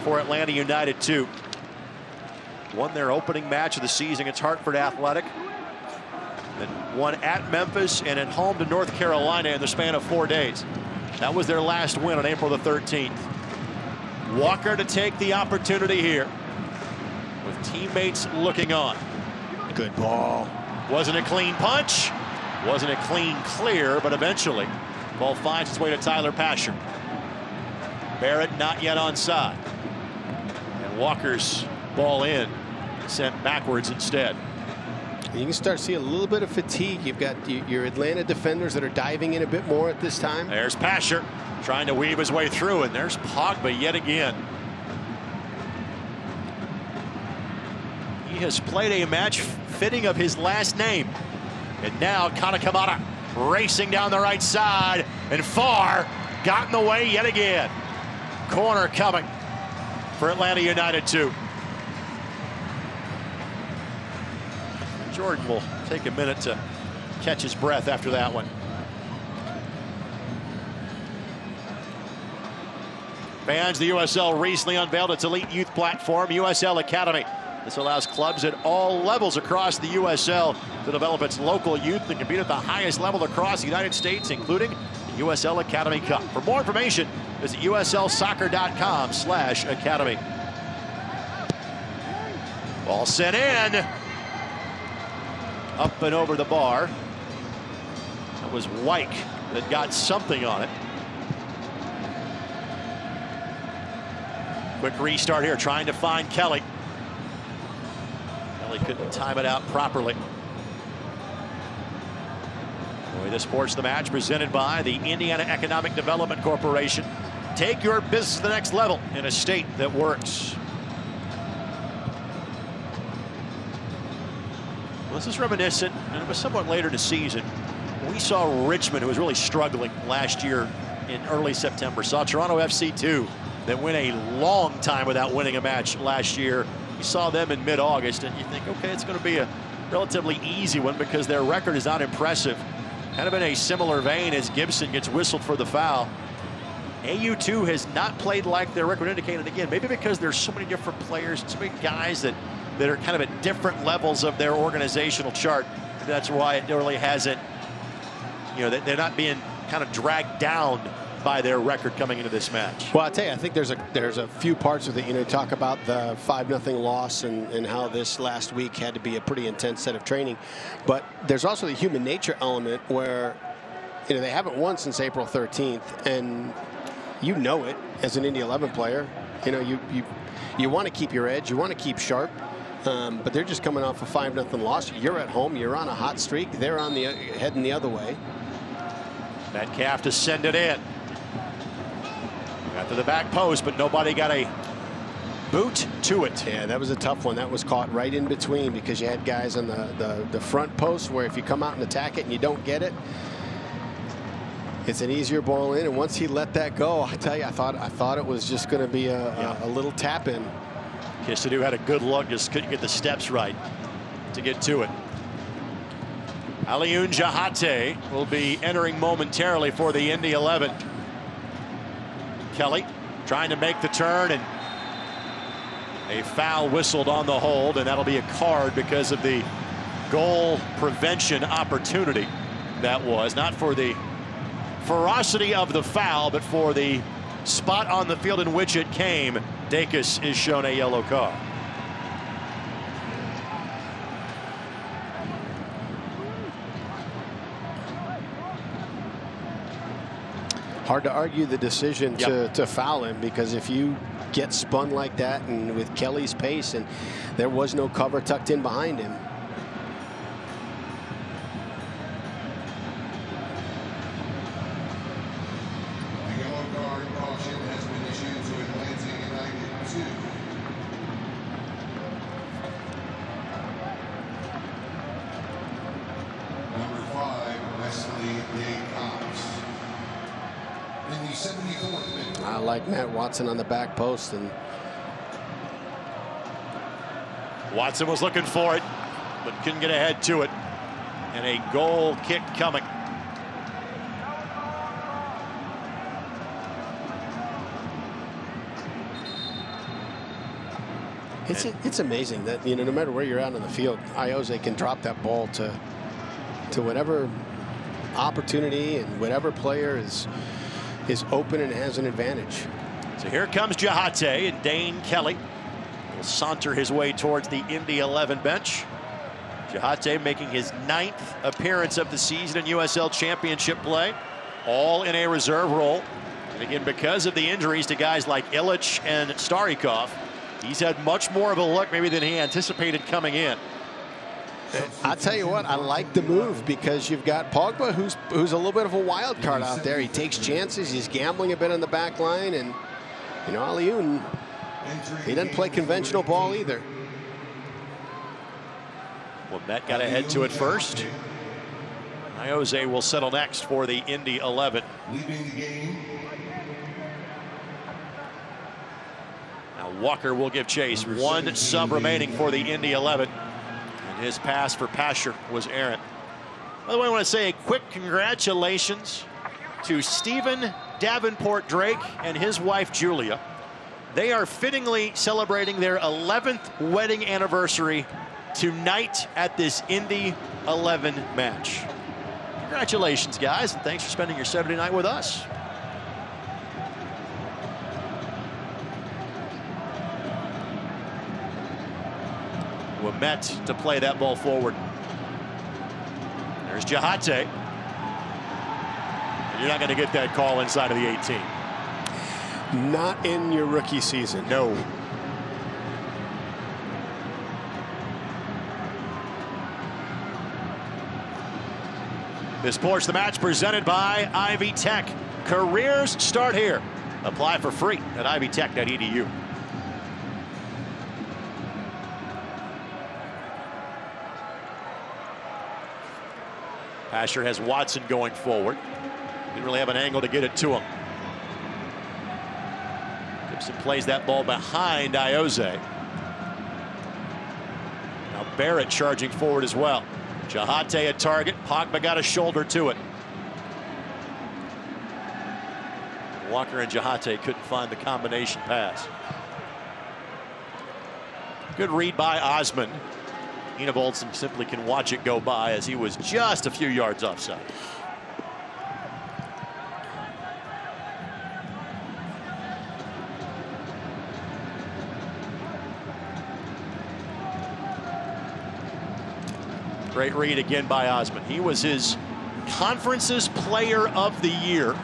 for Atlanta United 2. Won their opening match of the season against Hartford Athletic. Then won at Memphis and at home to North Carolina in the span of 4 days. That was their last win on April the 13th. Walker to take the opportunity here with teammates looking on. Good ball. Wasn't a clean punch. Wasn't a clean clear, but eventually ball finds its way to Tyler Pasher. Barrett not yet onside. And Walker's ball in, sent backwards instead. You can start seeing a little bit of fatigue. You've got your Atlanta defenders that are diving in a bit more at this time. There's Pasher trying to weave his way through, and there's Pogba yet again. He has played a match fitting of his last name. And now Kanakamata racing down the right side, and Farr got in the way yet again. Corner coming for Atlanta United 2. Jordan will take a minute to catch his breath after that one. Fans, the USL recently unveiled its elite youth platform, USL Academy. This allows clubs at all levels across the USL to develop its local youth and compete at the highest level across the United States, including the USL Academy Cup. For more information, visit uslsoccer.com/academy. Ball sent in. Up and over the bar. That was Wyke that got something on it. Quick restart here, trying to find Kelly. Kelly couldn't time it out properly. Boy, this Sports the Match presented by the Indiana Economic Development Corporation. Take your business to the next level in a state that works. Well, this is reminiscent, and it was somewhat later in the season. We saw Richmond, who was really struggling last year in early September. Saw Toronto FC 2 that went a long time without winning a match last year. We saw them in mid-August, and you think, okay, it's going to be a relatively easy one because their record is not impressive. Kind of in a similar vein as Gibson gets whistled for the foul. AU2 has not played like their record indicated. Again, maybe because there's so many different players, so many guys that are kind of at different levels of their organizational chart. That's why it really hasn't, you know, they're not being kind of dragged down by their record coming into this match. Well, I tell you, I think there's a few parts of it. You know, talk about the 5-0 loss and how this last week had to be a pretty intense set of training. But there's also the human nature element where, you know, they haven't won since April 13th, and you know it as an Indy 11 player. You know, you want to keep your edge, you want to keep sharp. But they're just coming off a 5-0 loss. You're at home. You're on a hot streak. They're on the heading the other way. Metcalf to send it in. Got to the back post, but nobody got a boot to it. Yeah, that was a tough one. That was caught right in between because you had guys on the front post where if you come out and attack it and you don't get it, it's an easier ball in. And once he let that go, I tell you, I thought it was just going to be a little tap in. Kistadu had a good look, just couldn't get the steps right to get to it. Alioune Jahate will be entering momentarily for the Indy 11. Kelly trying to make the turn, and a foul whistled on the hold, and that'll be a card because of the goal prevention opportunity. That was not for the ferocity of the foul, but for the spot on the field in which it came. Dacus is shown a yellow card. Hard to argue the decision to foul him, because if you get spun like that and with Kelly's pace, and there was no cover tucked in behind him. I like Matt Watson on the back post, and Watson was looking for it, but couldn't get ahead to it. And a goal kick coming. It's amazing that, you know, no matter where you're out on the field, Iose can drop that ball to whatever opportunity, and whatever player is open and has an advantage. So here comes Jahate, and Dane Kelly will saunter his way towards the Indy 11 bench. Jahate making his 9th appearance of the season in USL Championship play, all in a reserve role. And again, because of the injuries to guys like Illich and Starikov, he's had much more of a look maybe than he anticipated coming in. I'll tell you what, I like the move, because you've got Pogba, who's a little bit of a wild card out there. He takes chances. He's gambling a bit on the back line, and you know, Alioune, he doesn't play conventional ball either. Well, Met got ahead to it first. Iose will settle next for the Indy 11. Now Walker will give chase. One sub remaining for the Indy 11. And his pass for Pasher was errant. By the way, I want to say a quick congratulations to Stephen Davenport Drake and his wife Julia. They are fittingly celebrating their 11th wedding anniversary tonight at this Indy 11 match. Congratulations, guys, and thanks for spending your Saturday night with us. Met to play that ball forward. There's Jahate. And you're not going to get that call inside of the 18. Not in your rookie season. No. This portion of the match presented by Ivy Tech. Careers start here. Apply for free at ivytech.edu. Pasher has Watson going forward. Didn't really have an angle to get it to him. Gibson plays that ball behind Iose. Now Barrett charging forward as well. Jahate at target. Pogba got a shoulder to it. Walker and Jahate couldn't find the combination pass. Good read by Osman. Enevoldsen simply can watch it go by as he was just a few yards offside. Great read again by Osman. He was his conference's player of the year,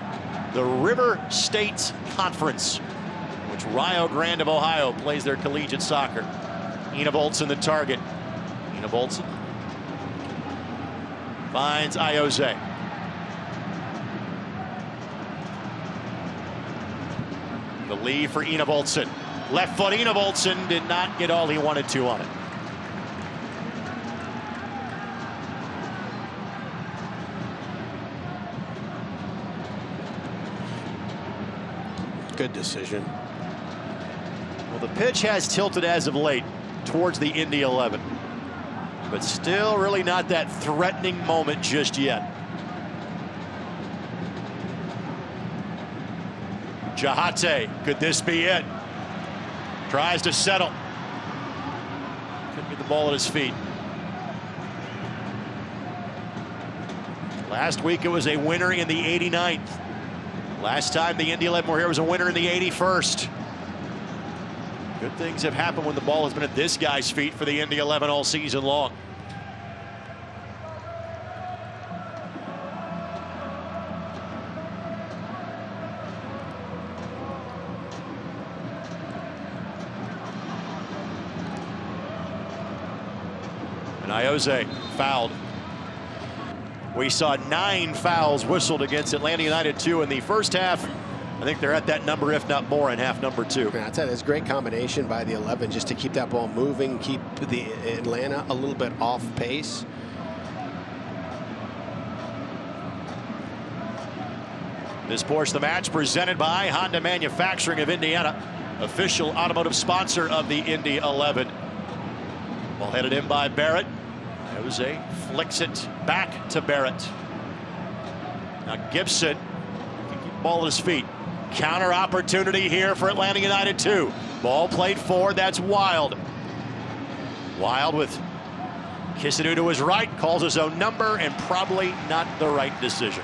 the River State Conference, which Rio Grande of Ohio plays their collegiate soccer. Enevoldsen the target. Enevoldsen finds Iose. The lead for Enevoldsen. Left foot Enevoldsen did not get all he wanted to on it. Good decision. Well, the pitch has tilted as of late towards the Indy 11. But still really not that threatening moment just yet. Jahate, could this be it? Tries to settle. Couldn't get the ball at his feet. Last week it was a winner in the 89th. Last time the Indy 11 were here was a winner in the 81st. Good things have happened when the ball has been at this guy's feet for the Indy 11 all season long. And Iose fouled. We saw 9 fouls whistled against Atlanta United 2 in the first half. I think they're at that number, if not more, in half number 2. Yeah, I tell you, that's a great combination by the 11 just to keep that ball moving, keep the Atlanta a little bit off pace. This portion of the match presented by Honda Manufacturing of Indiana, official automotive sponsor of the Indy 11. Ball headed in by Barrett. Jose flicks it back to Barrett. Now Gibson can keep the ball at his feet. Counter opportunity here for Atlanta United 2. Ball played forward. That's Wild. Wild with Kisadu to his right, calls his own number, and probably not the right decision.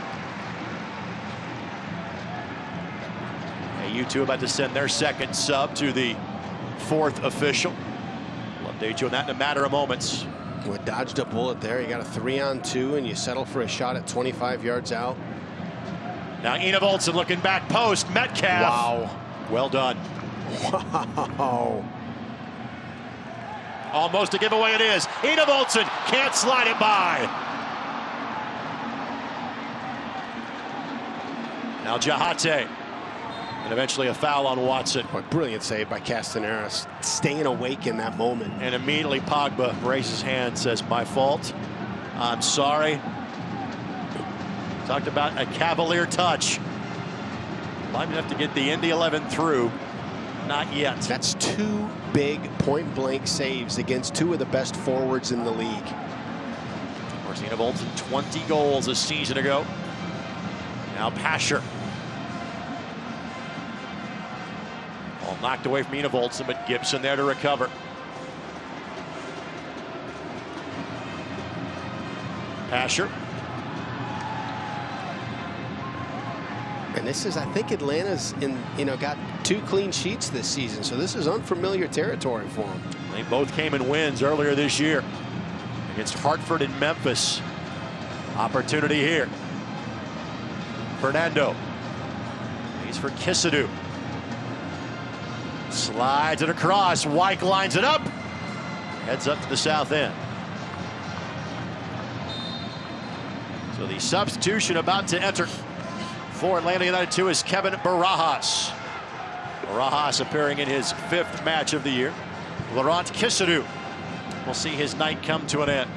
U2 about to send their second sub to the fourth official. We'll update you on that in a matter of moments. We dodged a bullet there. You got a 3-on-2 and you settle for a shot at 25 yards out. Now Enevoldsen looking back post. Metcalf. Wow. Well done. Wow. Almost a giveaway it is. Enevoldsen can't slide it by. Now Jahate. And eventually a foul on Watson. What brilliant save by Castanera, staying awake in that moment. And immediately Pogba raises his hand, says, "My fault. I'm sorry." Talked about a cavalier touch. Might have to get the Indy 11 through. Not yet. That's 2 big point-blank saves against 2 of the best forwards in the league. Of course, Enevoldsen 20 goals a season ago. Now Pasher. Ball knocked away from Enevoldsen, but Gibson there to recover. Pasher. And this is, I think, Atlanta's got 2 clean sheets this season, so this is unfamiliar territory for them. They both came in wins earlier this year against Hartford and Memphis. Opportunity here. Fernando. He's for Kisadu. Slides it across. Wyke lines it up. Heads up to the south end. So the substitution about to enter for Atlanta United 2 is Kevin Barajas. Barajas appearing in his 5th match of the year. Laurent Kisadu will see his night come to an end.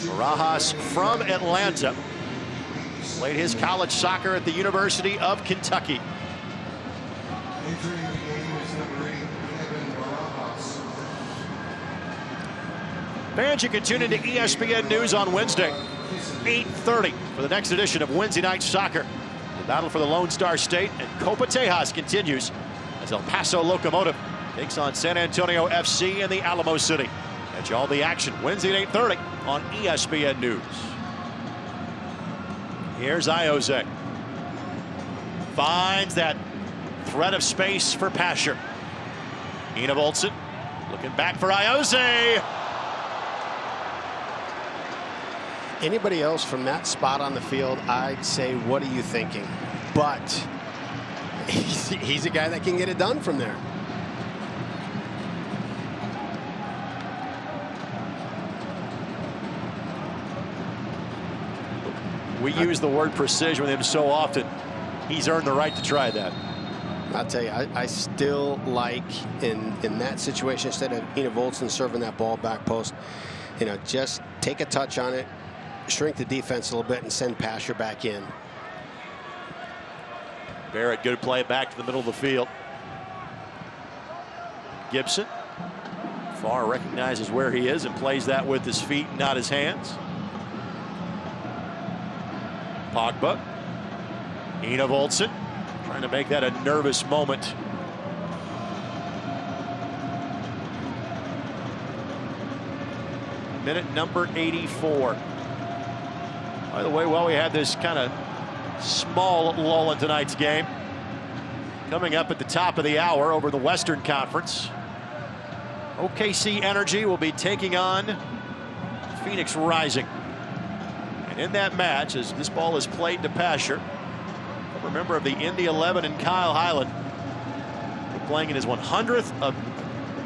Barajas from Atlanta. Played his college soccer at the University of Kentucky. Entering the game is number 8, Kevin Barajas. Fans, you can tune into ESPN News on Wednesday, 8:30 for the next edition of Wednesday Night Soccer. The battle for the Lone Star State and Copa Tejas continues as El Paso Locomotive takes on San Antonio FC in the Alamo City. Catch all the action Wednesday at 8:30 on ESPN News. Here's Iose. Finds that threat of space for Pasher. Enevoldsen looking back for Iose. Anybody else from that spot on the field, I'd say, what are you thinking? But he's a guy that can get it done from there. We use the word precision with him so often. He's earned the right to try that. I'll tell you, I still like in that situation, instead of Enevoldsen serving that ball back post, just take a touch on it, shrink the defense a little bit, and send Pasher back in. Barrett, good play back to the middle of the field. Gibson, Farr recognizes where he is and plays that with his feet, not his hands. Pogba. Enevoldsen trying to make that a nervous moment. Minute number 84. By the way, while we had this kind of small lull in tonight's game, coming up at the top of the hour over the Western Conference, OKC Energy will be taking on Phoenix Rising. And in that match, as this ball is played to Pasher, a member of the Indy 11 and Kyle Hyland, playing in his 100th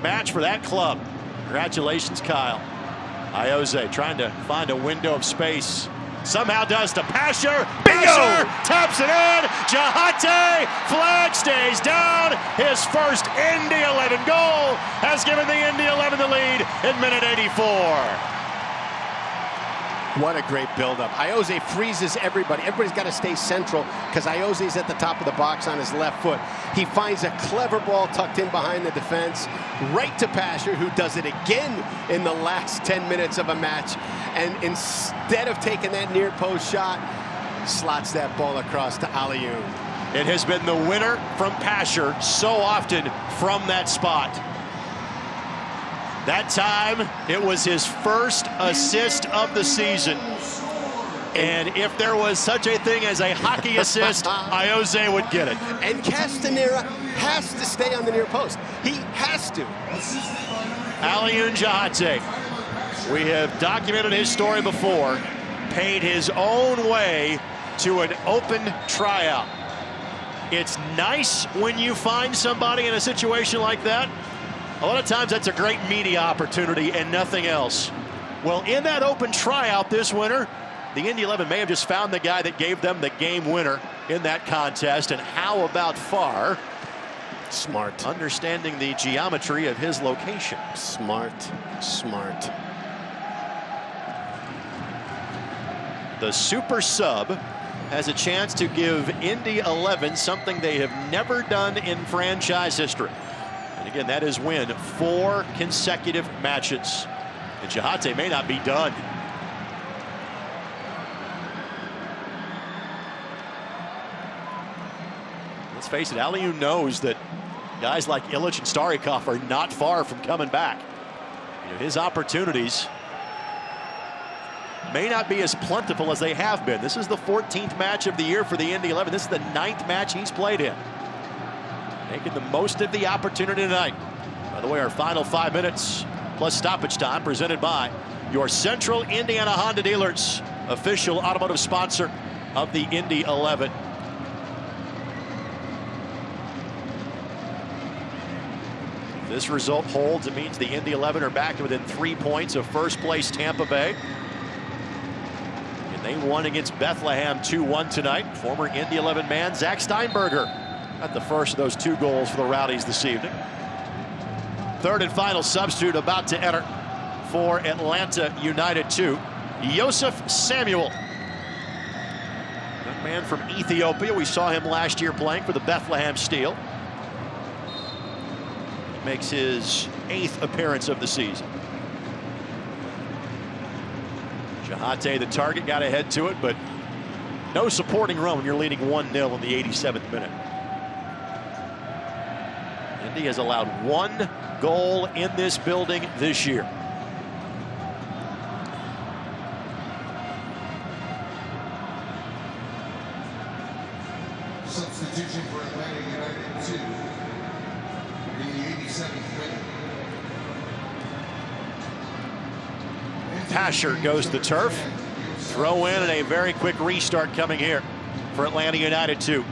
match for that club. Congratulations, Kyle. Iose trying to find a window of space. Somehow does to Pasher. Pasher taps it in. Jahate, flag stays down. His first Indy 11 goal has given the Indy 11 the lead in minute 84. What a great buildup. Iose freezes everybody. Everybody's got to stay central because Iose's at the top of the box on his left foot. He finds a clever ball tucked in behind the defense, right to Pasher, who does it again in the last 10 minutes of a match. And instead of taking that near post shot, slots that ball across to Alioune. It has been the winner from Pasher so often from that spot. That time, it was his first assist of the season. And if there was such a thing as a hockey assist, Iose would get it. And Castanera has to stay on the near post. He has to. Alioune Jahate, we have documented his story before, paid his own way to an open tryout. It's nice when you find somebody in a situation like that. A lot of times that's a great media opportunity and nothing else. Well, in that open tryout this winter, the Indy 11 may have just found the guy that gave them the game winner in that contest. And how about Farr? Smart. Understanding the geometry of his location. Smart. The super sub has a chance to give Indy 11 something they have never done in franchise history. And again, that is win 4 consecutive matches. And Jahate may not be done. Let's face it, Alioune knows that guys like Illich and Starikov are not far from coming back. You know, his opportunities may not be as plentiful as they have been. This is the 14th match of the year for the Indy 11. This is the 9th match he's played in. Making the most of the opportunity tonight. By the way, our final 5 minutes plus stoppage time presented by your Central Indiana Honda dealers, official automotive sponsor of the Indy 11. If this result holds, it means the Indy 11 are back to within 3 points of first place Tampa Bay. And they won against Bethlehem 2-1 tonight. Former Indy 11 man Zach Steinberger got the first of those 2 goals for the Rowdies this evening. Third and final substitute about to enter for Atlanta United 2, Joseph Samuel. That man from Ethiopia. We saw him last year playing for the Bethlehem Steel. Makes his 8th appearance of the season. Jahate, the target, got ahead to it, but no supporting run when you're leading 1-0 in the 87th minute. Indy has allowed 1 goal in this building this year. Substitution for Atlanta United 2 in the 87th minute. Pasher goes to the turf. Throw in and a very quick restart coming here for Atlanta United 2.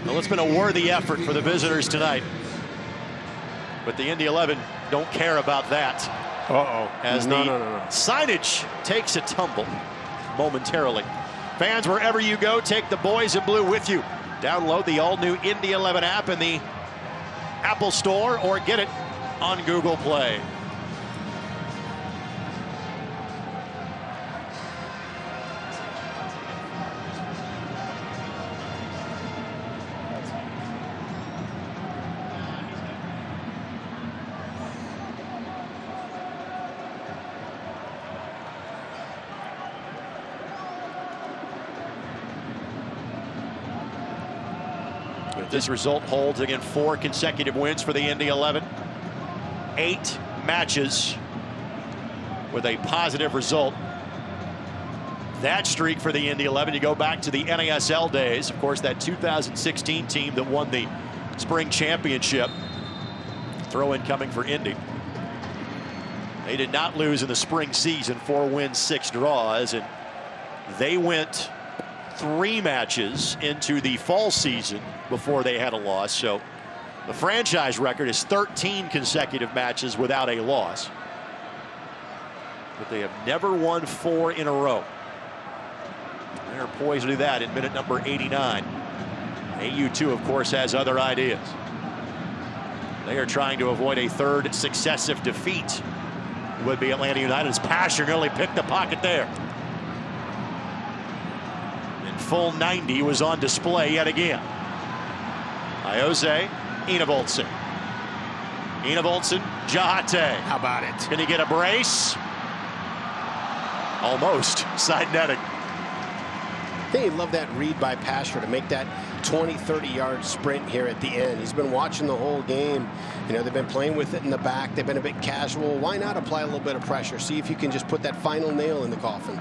Well, it's been a worthy effort for the visitors tonight. But the Indy 11 don't care about that. As the signage takes a tumble momentarily. Fans, wherever you go, take the boys in blue with you. Download the all-new Indy 11 app in the Apple Store or get it on Google Play. If this result holds, again, 4 consecutive wins for the Indy 11. 8 matches with a positive result. That streak for the Indy 11, you go back to the NASL days. Of course, that 2016 team that won the spring championship. Throw in coming for Indy. They did not lose in the spring season, 4 wins, 6 draws, and they went 3 matches into the fall season before they had a loss. So the franchise record is 13 consecutive matches without a loss. But they have never won 4 in a row. They're poised to do that in minute number 89. AU2, of course, has other ideas. They are trying to avoid a 3rd successive defeat would be Atlanta United's Pasher nearly picked the pocket there. And full 90 was on display yet again. Iose, Enevoldsen. Enevoldsen, Jahate. How about it? Can he get a brace? Almost. Side netting. I think he'd love that read by Pasher to make that 20, 30-yard sprint here at the end. He's been watching the whole game. You know, they've been playing with it in the back. They've been a bit casual. Why not apply a little bit of pressure? See if you can just put that final nail in the coffin.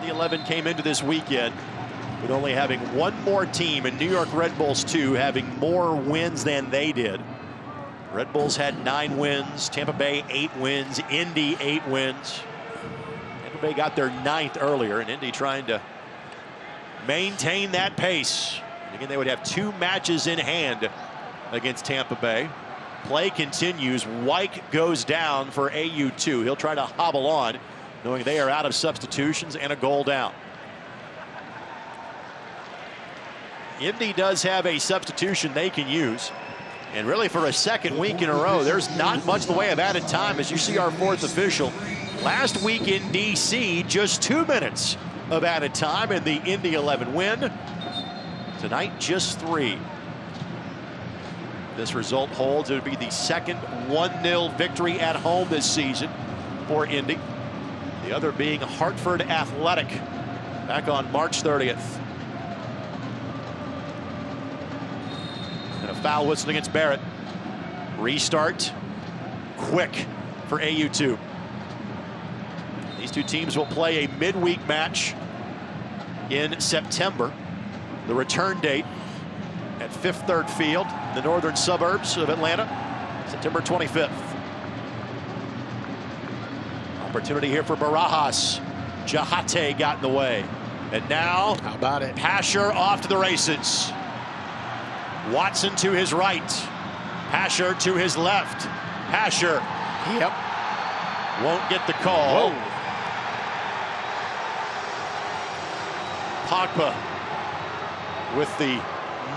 The 11 came into this weekend with only having one more team in New York Red Bulls 2 having more wins than they did. Red Bulls had 9 wins, Tampa Bay 8 wins, Indy 8 wins. Tampa Bay got their 9th earlier, and Indy trying to maintain that pace. Again, they would have 2 matches in hand against Tampa Bay. Play continues. Wyke goes down for AU2. He'll try to hobble on, knowing they are out of substitutions and a goal down. Indy does have a substitution they can use. And really, for a second week in a row, there's not much in the way of added time, as you see our 4th official. Last week in D.C., just 2 minutes of added time in the Indy 11 win. Tonight, just 3. This result holds. It would be the second 1-0 victory at home this season for Indy. The other being Hartford Athletic back on March 30th. And a foul whistle against Barrett. Restart quick for AU2. These 2 teams will play a midweek match in September. The return date at Fifth Third Field in the northern suburbs of Atlanta, September 25th. Opportunity here for Barajas. Jahate got in the way. And now, how about it? Pasher off to the races. Watson to his right. Pasher to his left. Pasher. Yep. Won't get the call. Whoa. Pogba with the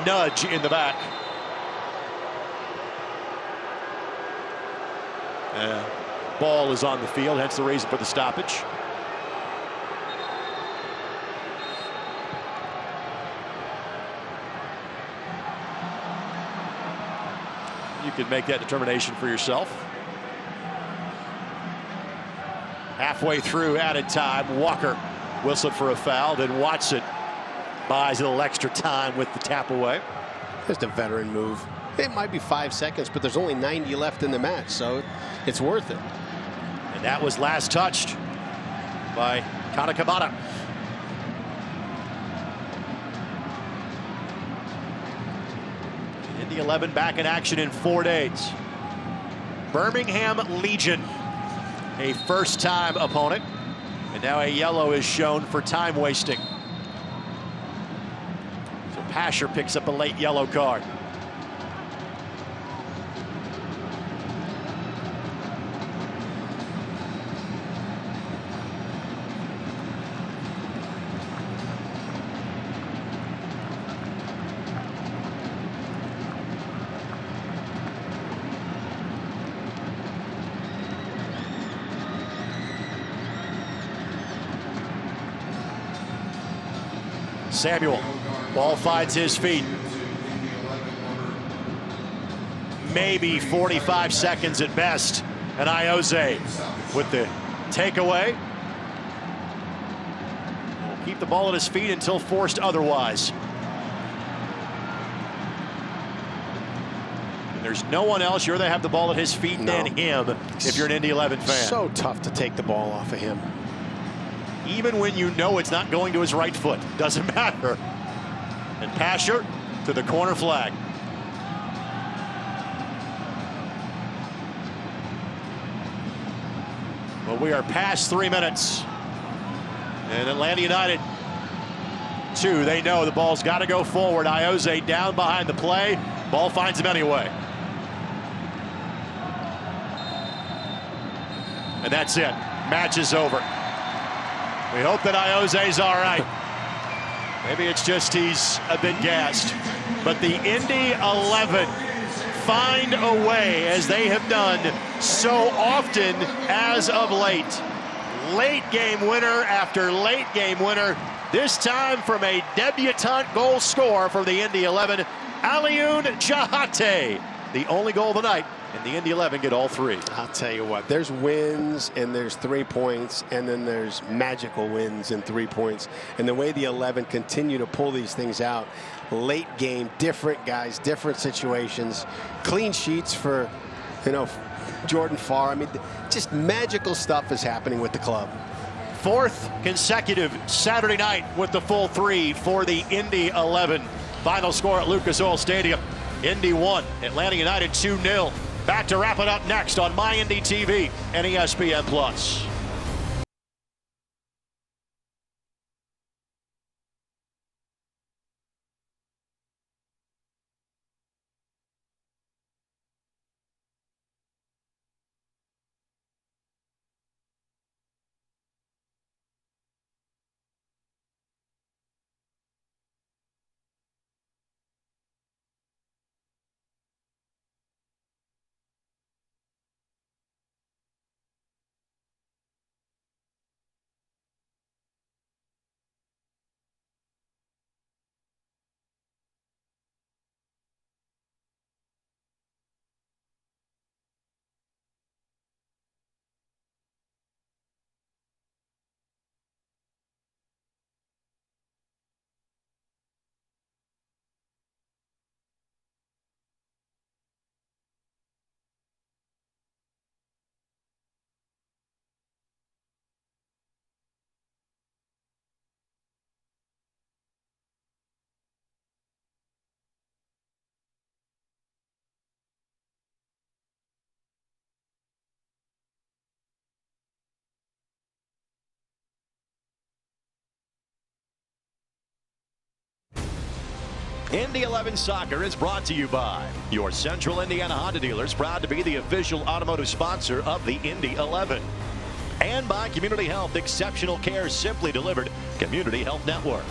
nudge in the back. Ball is on the field, hence the reason for the stoppage. You can make that determination for yourself. Halfway through added time, Walker whistled for a foul, then Watson buys a little extra time with the tap away. Just a veteran move. It might be 5 seconds, but there's only 90 left in the match, so it's worth it. And that was last touched by Kanakabata. Indy 11 back in action in 4 days. Birmingham Legion, a first-time opponent, and now a yellow is shown for time wasting. So Pasher picks up a late yellow card. Samuel, ball finds his feet. Maybe 45 seconds at best. And Iose with the takeaway. Will keep the ball at his feet until forced otherwise. And there's no one else. You'd rather have the ball at his feet than him if you're an Indy 11 fan. So tough to take the ball off of him. Even when you know it's not going to his right foot. Doesn't matter. And Pasher to the corner flag. Well, we are past 3 minutes. And Atlanta United, 2. They know the ball's got to go forward. Iose down behind the play. Ball finds him anyway. And that's it. Match is over. We hope that Iose's all right. Maybe it's just he's a bit gassed. But the Indy 11 find a way, as they have done so often as of late. Late game winner after late game winner, this time from a debutante goal scorer for the Indy 11, Alioune Jahate. The only goal of the night, and the Indy 11 get all three. I'll tell you what, there's wins and there's 3 points, and then there's magical wins and 3 points. And the way the 11 continue to pull these things out, late game, different guys, different situations, clean sheets for, Jordan Farr. I mean, just magical stuff is happening with the club. Fourth consecutive Saturday night with the full 3 for the Indy 11. Final score at Lucas Oil Stadium. Indy 1, Atlanta United 2-0. Back to wrap it up next on My Indy TV and ESPN+. Indy 11 Soccer is brought to you by your Central Indiana Honda dealers, proud to be the official automotive sponsor of the Indy 11. And by Community Health, exceptional care simply delivered. Community Health Network.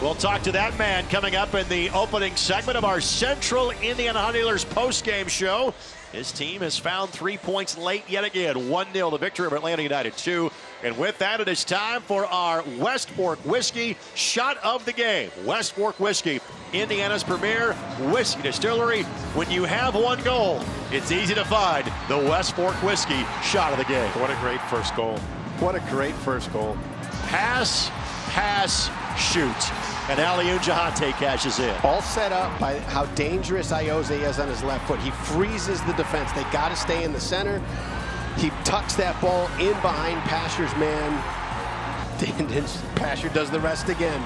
We'll talk to that man coming up in the opening segment of our Central Indiana Honda Dealers post-game show. His team has found 3 points late yet again. 1-0 the victory of Atlanta United 2. And with that, it is time for our West Fork Whiskey shot of the game. West Fork Whiskey, Indiana's premier whiskey distillery. When you have one goal, it's easy to find the West Fork Whiskey shot of the game. What a great first goal. What a great first goal. Pass, pass, shoot. And Alioune Jahate cashes in. All set up by how dangerous Ayoze is on his left foot. He freezes the defense. They got to stay in the center. He tucks that ball in behind Pasher's man. And then Pasher does the rest again.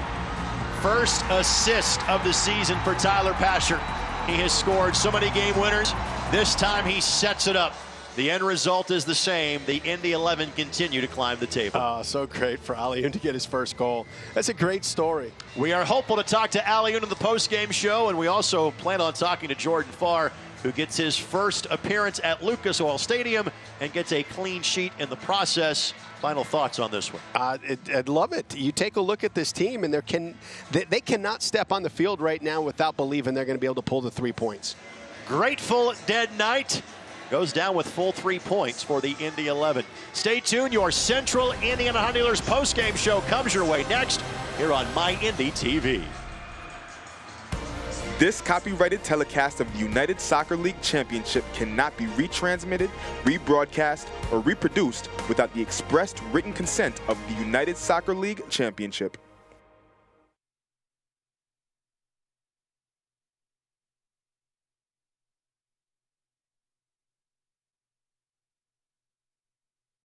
First assist of the season for Tyler Pasher. He has scored so many game winners. This time he sets it up. The end result is the same. The Indy 11 continue to climb the table. Oh, so great for Alioune to get his first goal. That's a great story. We are hopeful to talk to Alioune in the post-game show, and we also plan on talking to Jordan Farr, who gets his first appearance at Lucas Oil Stadium and gets a clean sheet in the process. Final thoughts on this one? I'd love it. You take a look at this team, and they cannot step on the field right now without believing they're going to be able to pull the 3 points. Grateful Dead Night goes down with full 3 points for the Indy 11. Stay tuned. Your Central Indiana Honda Dealers post-game show comes your way next here on My Indy TV. This copyrighted telecast of the United Soccer League Championship cannot be retransmitted, rebroadcast, or reproduced without the expressed written consent of the United Soccer League Championship.